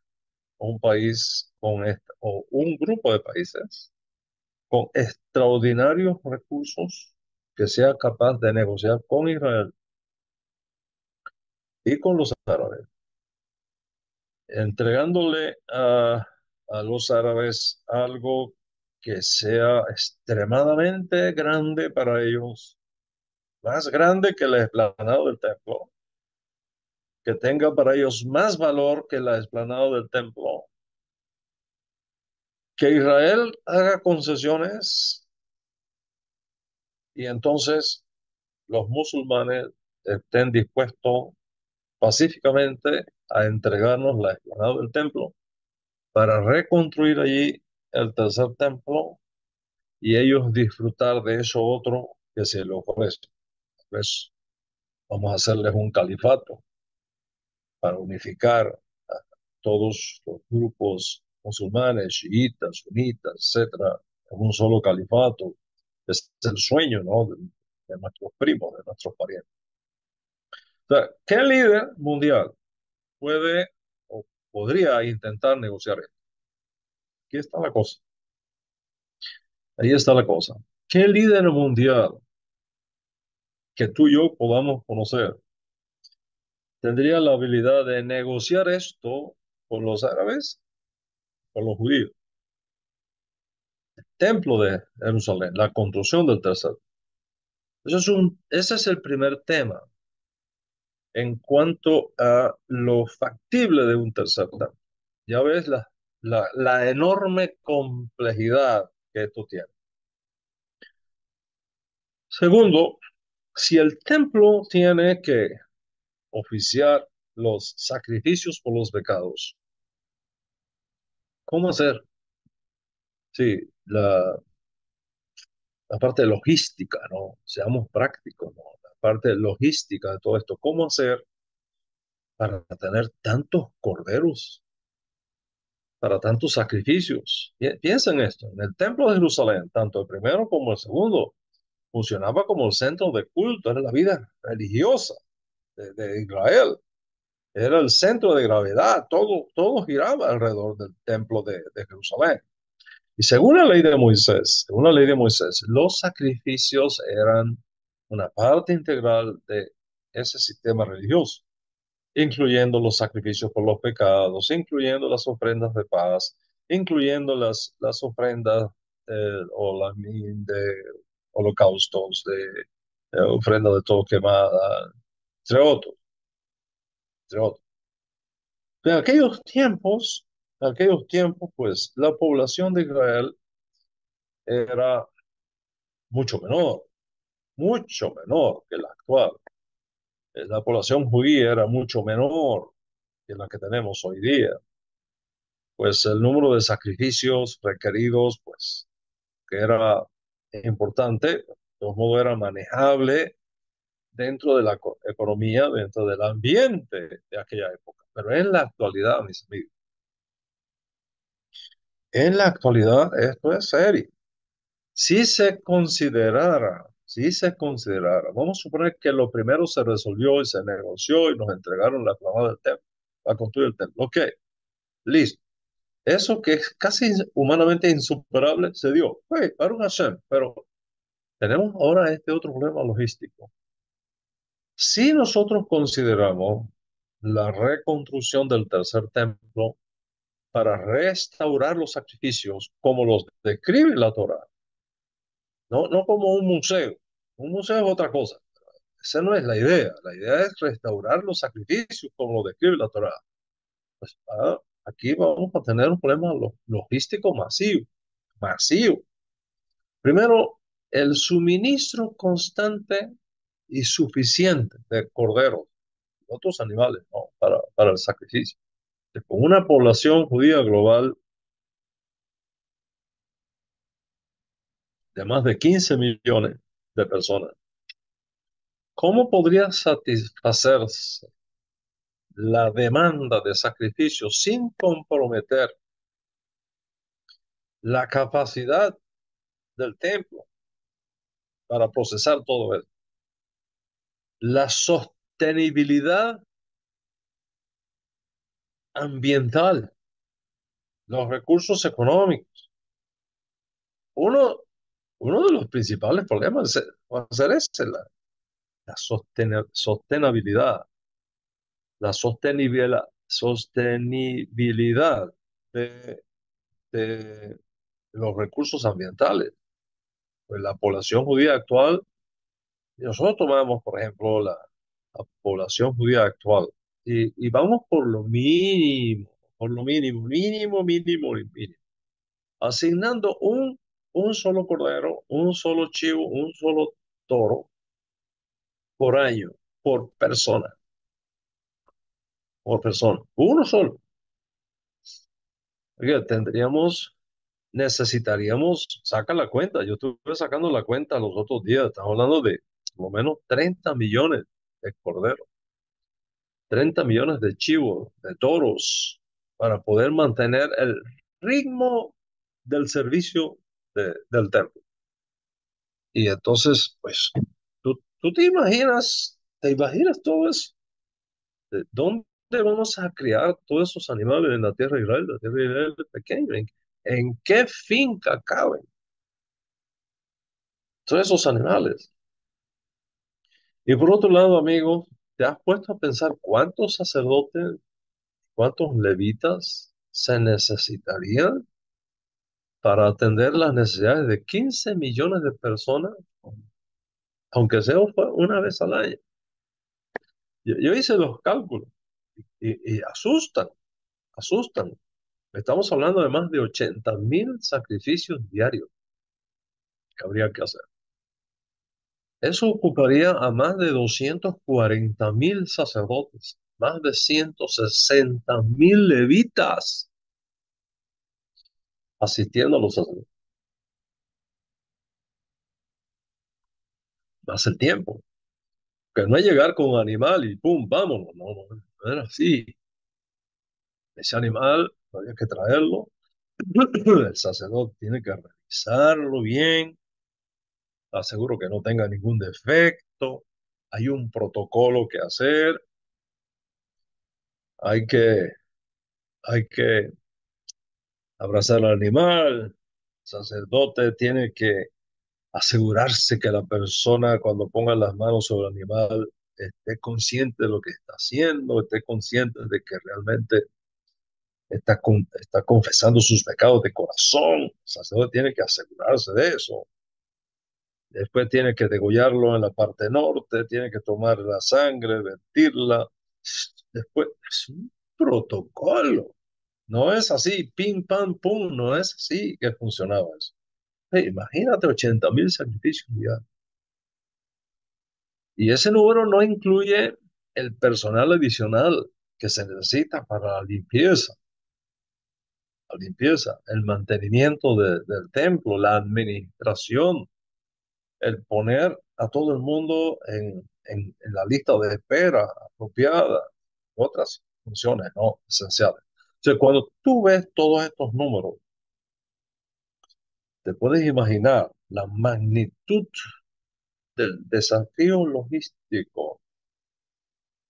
un país o un grupo de países con extraordinarios recursos, que sea capaz de negociar con Israel y con los árabes, entregándole a los árabes algo que sea extremadamente grande para ellos, más grande que la explanada del templo, que tenga para ellos más valor que la explanada del templo, que Israel haga concesiones y entonces los musulmanes estén dispuestos pacíficamente a entregarnos la explanada del templo para reconstruir allí el tercer templo y ellos disfrutar de eso otro que se les ofrece. Pues vamos a hacerles un califato para unificar a todos los grupos musulmanes, chiitas, sunitas, etcétera, en un solo califato. Es el sueño, ¿no? de nuestros primos, de nuestros parientes. O sea, ¿qué líder mundial puede o podría intentar negociar esto? Aquí está la cosa. Ahí está la cosa. ¿Qué líder mundial que tú y yo podamos conocer tendría la habilidad de negociar esto con los árabes por los judíos. Templo de Jerusalén, la construcción del tercer. Ese es el primer tema en cuanto a lo factible de un tercer templo. Ya ves la enorme complejidad que esto tiene. Segundo, si el templo tiene que oficiar los sacrificios por los pecados, ¿cómo hacer? Sí, la parte logística, ¿no? Seamos prácticos, ¿no? La parte logística de todo esto, ¿cómo hacer para tener tantos corderos, para tantos sacrificios? Piensa en esto, en el templo de Jerusalén, tanto el primero como el segundo, funcionaba como el centro de culto, era la vida religiosa de Israel, era el centro de gravedad, todo giraba alrededor del templo de Jerusalén. Y según la ley de Moisés, los sacrificios eran una parte integral de ese sistema religioso, incluyendo los sacrificios por los pecados, incluyendo las ofrendas de paz, incluyendo las ofrendas o la de holocaustos, de ofrenda de todo quemada, entre otros, entre otros. En aquellos tiempos, pues la población de Israel era mucho menor que la actual. La población judía era mucho menor que la que tenemos hoy día. Pues el número de sacrificios requeridos, pues, que era importante, de todos modos era manejable dentro de la economía, dentro del ambiente de aquella época. Pero en la actualidad, mis amigos, en la actualidad esto es serio. Si se considerara, vamos a suponer que lo primero se resolvió y se negoció y nos entregaron la plana del templo, a construir el templo. Ok, listo. Eso que es casi humanamente insuperable se dio. Hey, Baruch Hashem, pero tenemos ahora este otro problema logístico. Si nosotros consideramos la reconstrucción del tercer templo para restaurar los sacrificios como los describe la Torá, no como un museo. Un museo es otra cosa. Esa no es la idea. La idea es restaurar los sacrificios como lo describe la Torá. Pues, aquí vamos a tener un problema logístico masivo. Masivo. Primero, el suministro constante y suficiente de corderos y otros animales, ¿no? para el sacrificio. Con una población judía global de más de 15 millones de personas, ¿cómo podría satisfacerse la demanda de sacrificio sin comprometer la capacidad del templo para procesar todo eso? La sostenibilidad ambiental, los recursos económicos. Uno, uno de los principales problemas va a ser ese, la sostenibilidad, la sostenibilidad de, de los recursos ambientales. Pues la población judía actual, y nosotros tomamos, por ejemplo, la población judía actual, y vamos por lo mínimo, mínimo, mínimo, mínimo, asignando un solo cordero, un solo chivo, un solo toro por año, por persona, por persona, uno solo. Oiga, necesitaríamos, saca la cuenta, yo estuve sacando la cuenta los otros días, estamos hablando de por lo menos 30 millones de corderos, 30 millones de chivos, de toros, para poder mantener el ritmo del servicio del templo. Y entonces, pues, tú te imaginas todo eso. ¿De dónde vamos a criar todos esos animales en la tierra de Israel? La tierra de Israel es pequeña. ¿En qué finca caben todos esos animales? Y por otro lado, amigo, ¿te has puesto a pensar cuántos sacerdotes, cuántos levitas se necesitarían para atender las necesidades de 15 millones de personas, aunque sea una vez al año. Yo hice los cálculos y asustan, asustan. Estamos hablando de más de 80.000 sacrificios diarios que habría que hacer. Eso ocuparía a más de 240.000 sacerdotes, más de 160.000 levitas asistiendo a los sacerdotes. Más el tiempo, que no es llegar con un animal y pum, vámonos. No, no, no era así. Ese animal había que traerlo. El sacerdote tiene que revisarlo bien, aseguro que no tenga ningún defecto. Hay un protocolo que hacer. Hay que, hay que abrazar al animal. El sacerdote tiene que asegurarse que la persona cuando ponga las manos sobre el animal esté consciente de lo que está haciendo, esté consciente de que realmente está confesando sus pecados de corazón. El sacerdote tiene que asegurarse de eso. Después tiene que degollarlo en la parte norte, tiene que tomar la sangre, vertirla. Después es un protocolo. No es así, pim, pam, pum, no es así que funcionaba eso. Hey, imagínate 80.000 sacrificios ya. Y ese número no incluye el personal adicional que se necesita para la limpieza, el mantenimiento del templo, la administración, el poner a todo el mundo en la lista de espera apropiada, otras funciones no esenciales. O sea, cuando tú ves todos estos números, te puedes imaginar la magnitud del desafío logístico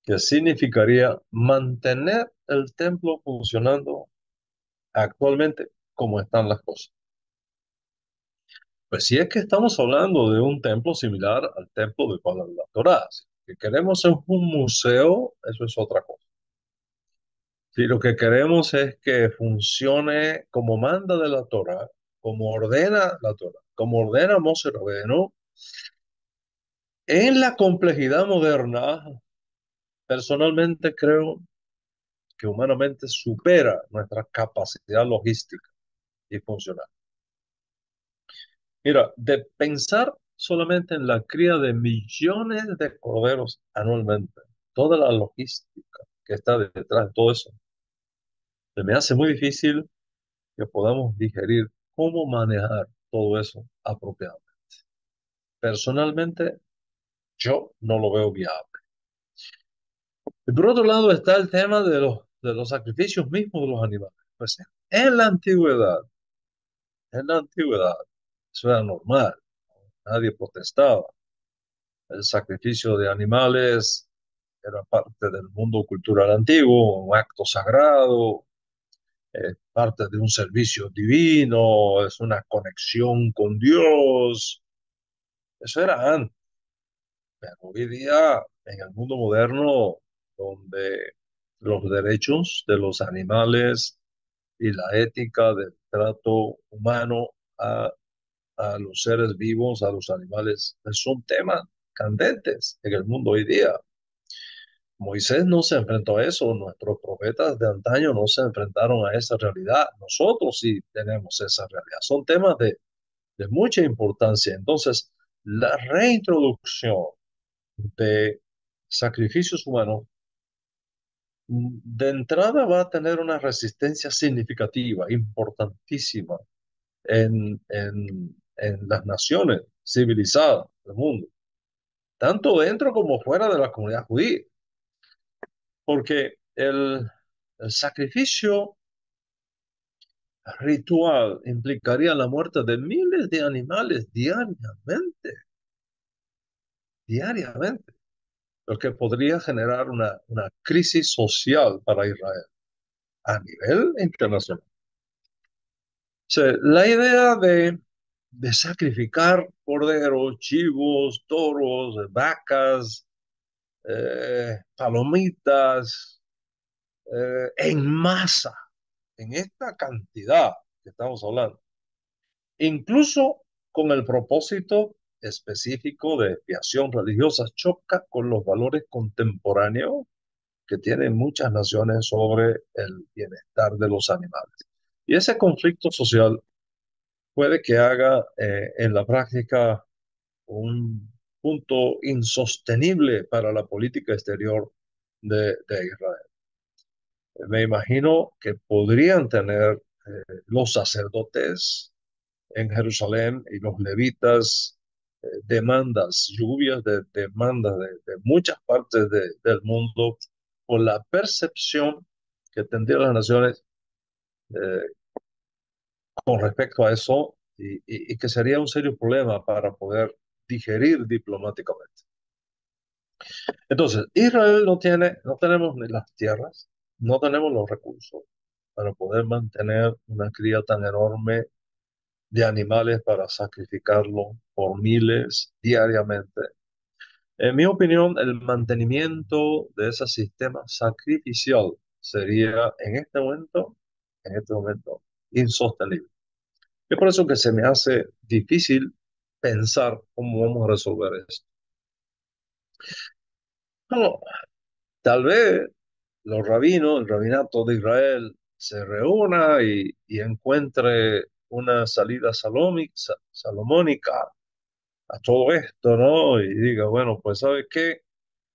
que significaría mantener el templo funcionando actualmente como están las cosas. Pues si es que estamos hablando de un templo similar al templo de la Torá, si lo que queremos es un museo, eso es otra cosa. Si lo que queremos es que funcione como manda de la Torá, como ordena la Torá, como ordena Moshe Rabbeinu, en la complejidad moderna, personalmente creo que humanamente supera nuestra capacidad logística y funcional. Mira, de pensar solamente en la cría de millones de corderos anualmente, toda la logística que está detrás de todo eso, se me hace muy difícil que podamos digerir cómo manejar todo eso apropiadamente. Personalmente, yo no lo veo viable. Y por otro lado está el tema de los sacrificios mismos de los animales. Pues en la antigüedad, eso era normal, nadie protestaba. El sacrificio de animales era parte del mundo cultural antiguo, un acto sagrado, parte de un servicio divino, es una conexión con Dios. Eso era antes, pero hoy día, en el mundo moderno, donde los derechos de los animales y la ética del trato humano a, a los seres vivos, a los animales, son temas candentes en el mundo hoy día. Moisés no se enfrentó a eso, nuestros profetas de antaño no se enfrentaron a esa realidad, nosotros sí tenemos esa realidad, son temas de mucha importancia. Entonces, la reintroducción de sacrificios humanos de entrada va a tener una resistencia significativa, importantísima en las naciones civilizadas del mundo, tanto dentro como fuera de la comunidad judía, porque el sacrificio ritual implicaría la muerte de miles de animales diariamente, lo que podría generar una crisis social para Israel a nivel internacional. O sea, la idea de sacrificar corderos, chivos, toros, vacas, palomitas, en masa, en esta cantidad que estamos hablando, incluso con el propósito específico de expiación religiosa, choca con los valores contemporáneos que tienen muchas naciones sobre el bienestar de los animales. Y ese conflicto social puede que haga en la práctica un punto insostenible para la política exterior de Israel. Me imagino que podrían tener los sacerdotes en Jerusalén y los levitas demandas, lluvias de demandas de muchas partes del mundo por la percepción que tendrían las naciones eh, con respecto a eso y que sería un serio problema para poder digerir diplomáticamente. Entonces, Israel no tenemos ni las tierras, no tenemos los recursos para poder mantener una cría tan enorme de animales para sacrificarlo por miles diariamente. En mi opinión, el mantenimiento de ese sistema sacrificial sería en este momento, insostenible. Es por eso que se me hace difícil pensar cómo vamos a resolver esto. No, tal vez los rabinos, el rabinato de Israel, se reúna y encuentre una salida salomónica a todo esto, ¿no? Y diga, bueno, pues ¿sabe qué?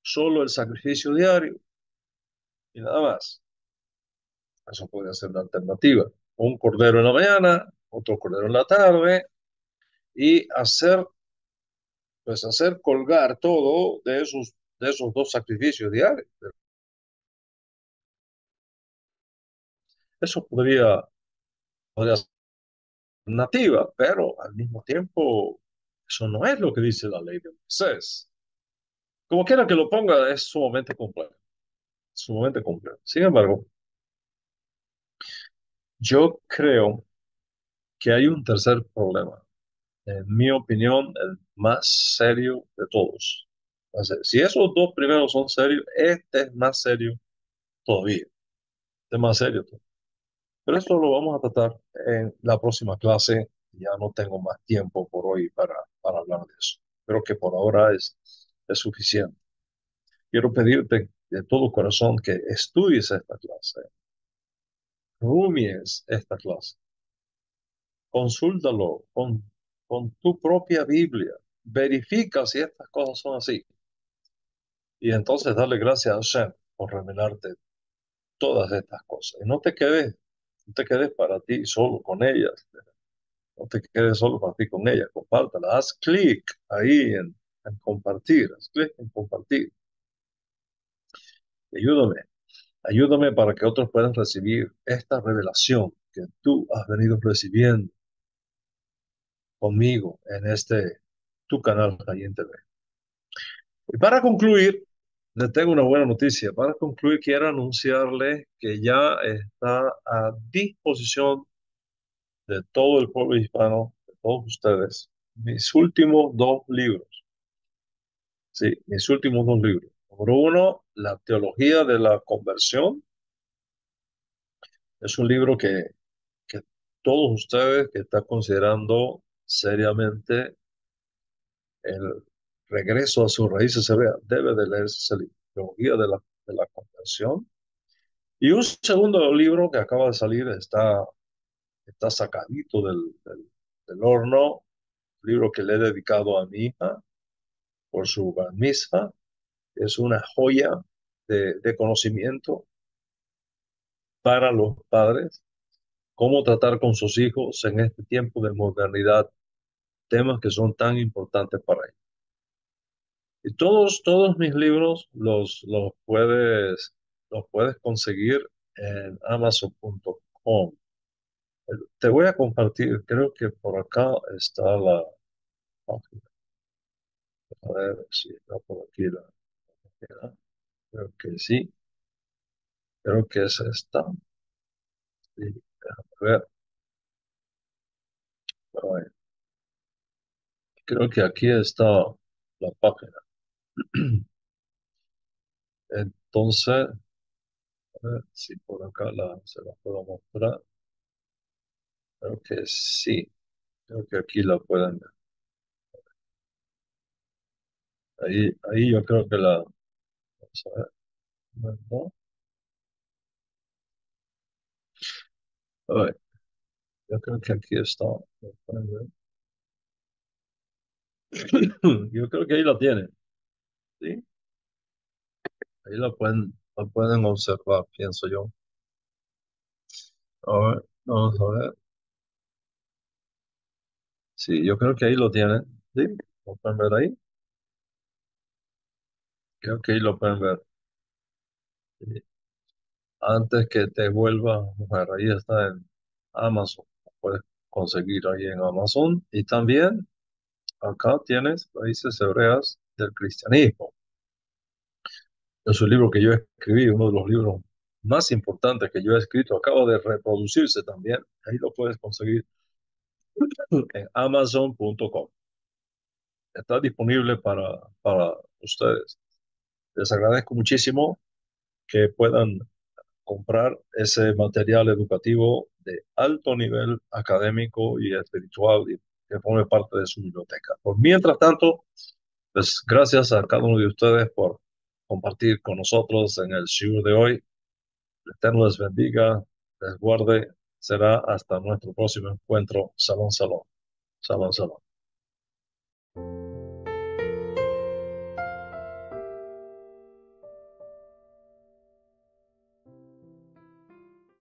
Solo el sacrificio diario y nada más. Eso puede ser una alternativa. Un cordero en la mañana, otro cordero en la tarde y hacer colgar todo de esos dos sacrificios diarios. Eso podría ser nativa, pero al mismo tiempo, eso no es lo que dice la ley de Moisés. Como quiera que lo ponga, es sumamente complejo, sumamente complejo. Sin embargo, yo creo que hay un tercer problema, en mi opinión, el más serio de todos. O sea, si esos dos primeros son serios, este es más serio todavía, este es más serio todavía. Pero esto lo vamos a tratar en la próxima clase. Ya no tengo más tiempo por hoy para hablar de eso. Creo que por ahora es suficiente. Quiero pedirte de todo corazón que estudies esta clase, rumies esta clase, consúltalo con tu propia Biblia, verifica si estas cosas son así y entonces dale gracias a Hashem por revelarte todas estas cosas. Y no te quedes para ti solo con ellas, no te quedes solo para ti con ellas, compártela, haz clic ahí en compartir, haz clic en compartir. Ayúdame, ayúdame para que otros puedan recibir esta revelación que tú has venido recibiendo conmigo en tu canal Jayen TV. Y para concluir, les tengo una buena noticia. Para concluir, quiero anunciarles que ya está a disposición de todo el pueblo hispano, de todos ustedes, mis últimos dos libros. Sí, mis últimos dos libros. Número uno, La teología de la conversión. Es un libro que todos ustedes que están considerando seriamente el regreso a sus raíces hebreas, debe de leerse ese libro, Teología de la Conversión. Y un segundo libro que acaba de salir está sacadito del horno, libro que le he dedicado a mi hija por su bar mitzvah. Es una joya de conocimiento para los padres, cómo tratar con sus hijos en este tiempo de modernidad, temas que son tan importantes para ellos. Y todos mis libros los puedes conseguir en amazon.com. Te voy a compartir, creo que por acá está la página. A ver si está por aquí la página. Creo que sí, creo que es esta. Sí, déjame ver. A ver, creo que aquí está la página. Entonces, ver si por acá se la puedo mostrar. Creo que sí. Creo que aquí la pueden ver. Ahí yo creo que vamos a ver, ¿no? A ver, yo creo que aquí está. ¿Lo pueden ver? Yo creo que ahí la tienen, ¿sí? Ahí la pueden observar, pienso yo. A ver, vamos a ver. Sí, yo creo que ahí lo tienen, ¿sí? ¿Lo pueden ver ahí? Creo que ahí lo pueden ver. Sí. Antes que te vuelva, mujer, ahí está en Amazon. Lo puedes conseguir ahí en Amazon. Y también acá tienes Raíces Hebreas del Cristianismo. Es un libro que yo escribí, uno de los libros más importantes que yo he escrito. Acaba de reproducirse también. Ahí lo puedes conseguir en amazon.com. Está disponible para ustedes. Les agradezco muchísimo que puedan comprar ese material educativo de alto nivel académico y espiritual y que forme parte de su biblioteca. Por mientras tanto, pues gracias a cada uno de ustedes por compartir con nosotros en el show de hoy. El Eterno les bendiga, les guarde. Será hasta nuestro próximo encuentro. Salón, salón. Salón, salón.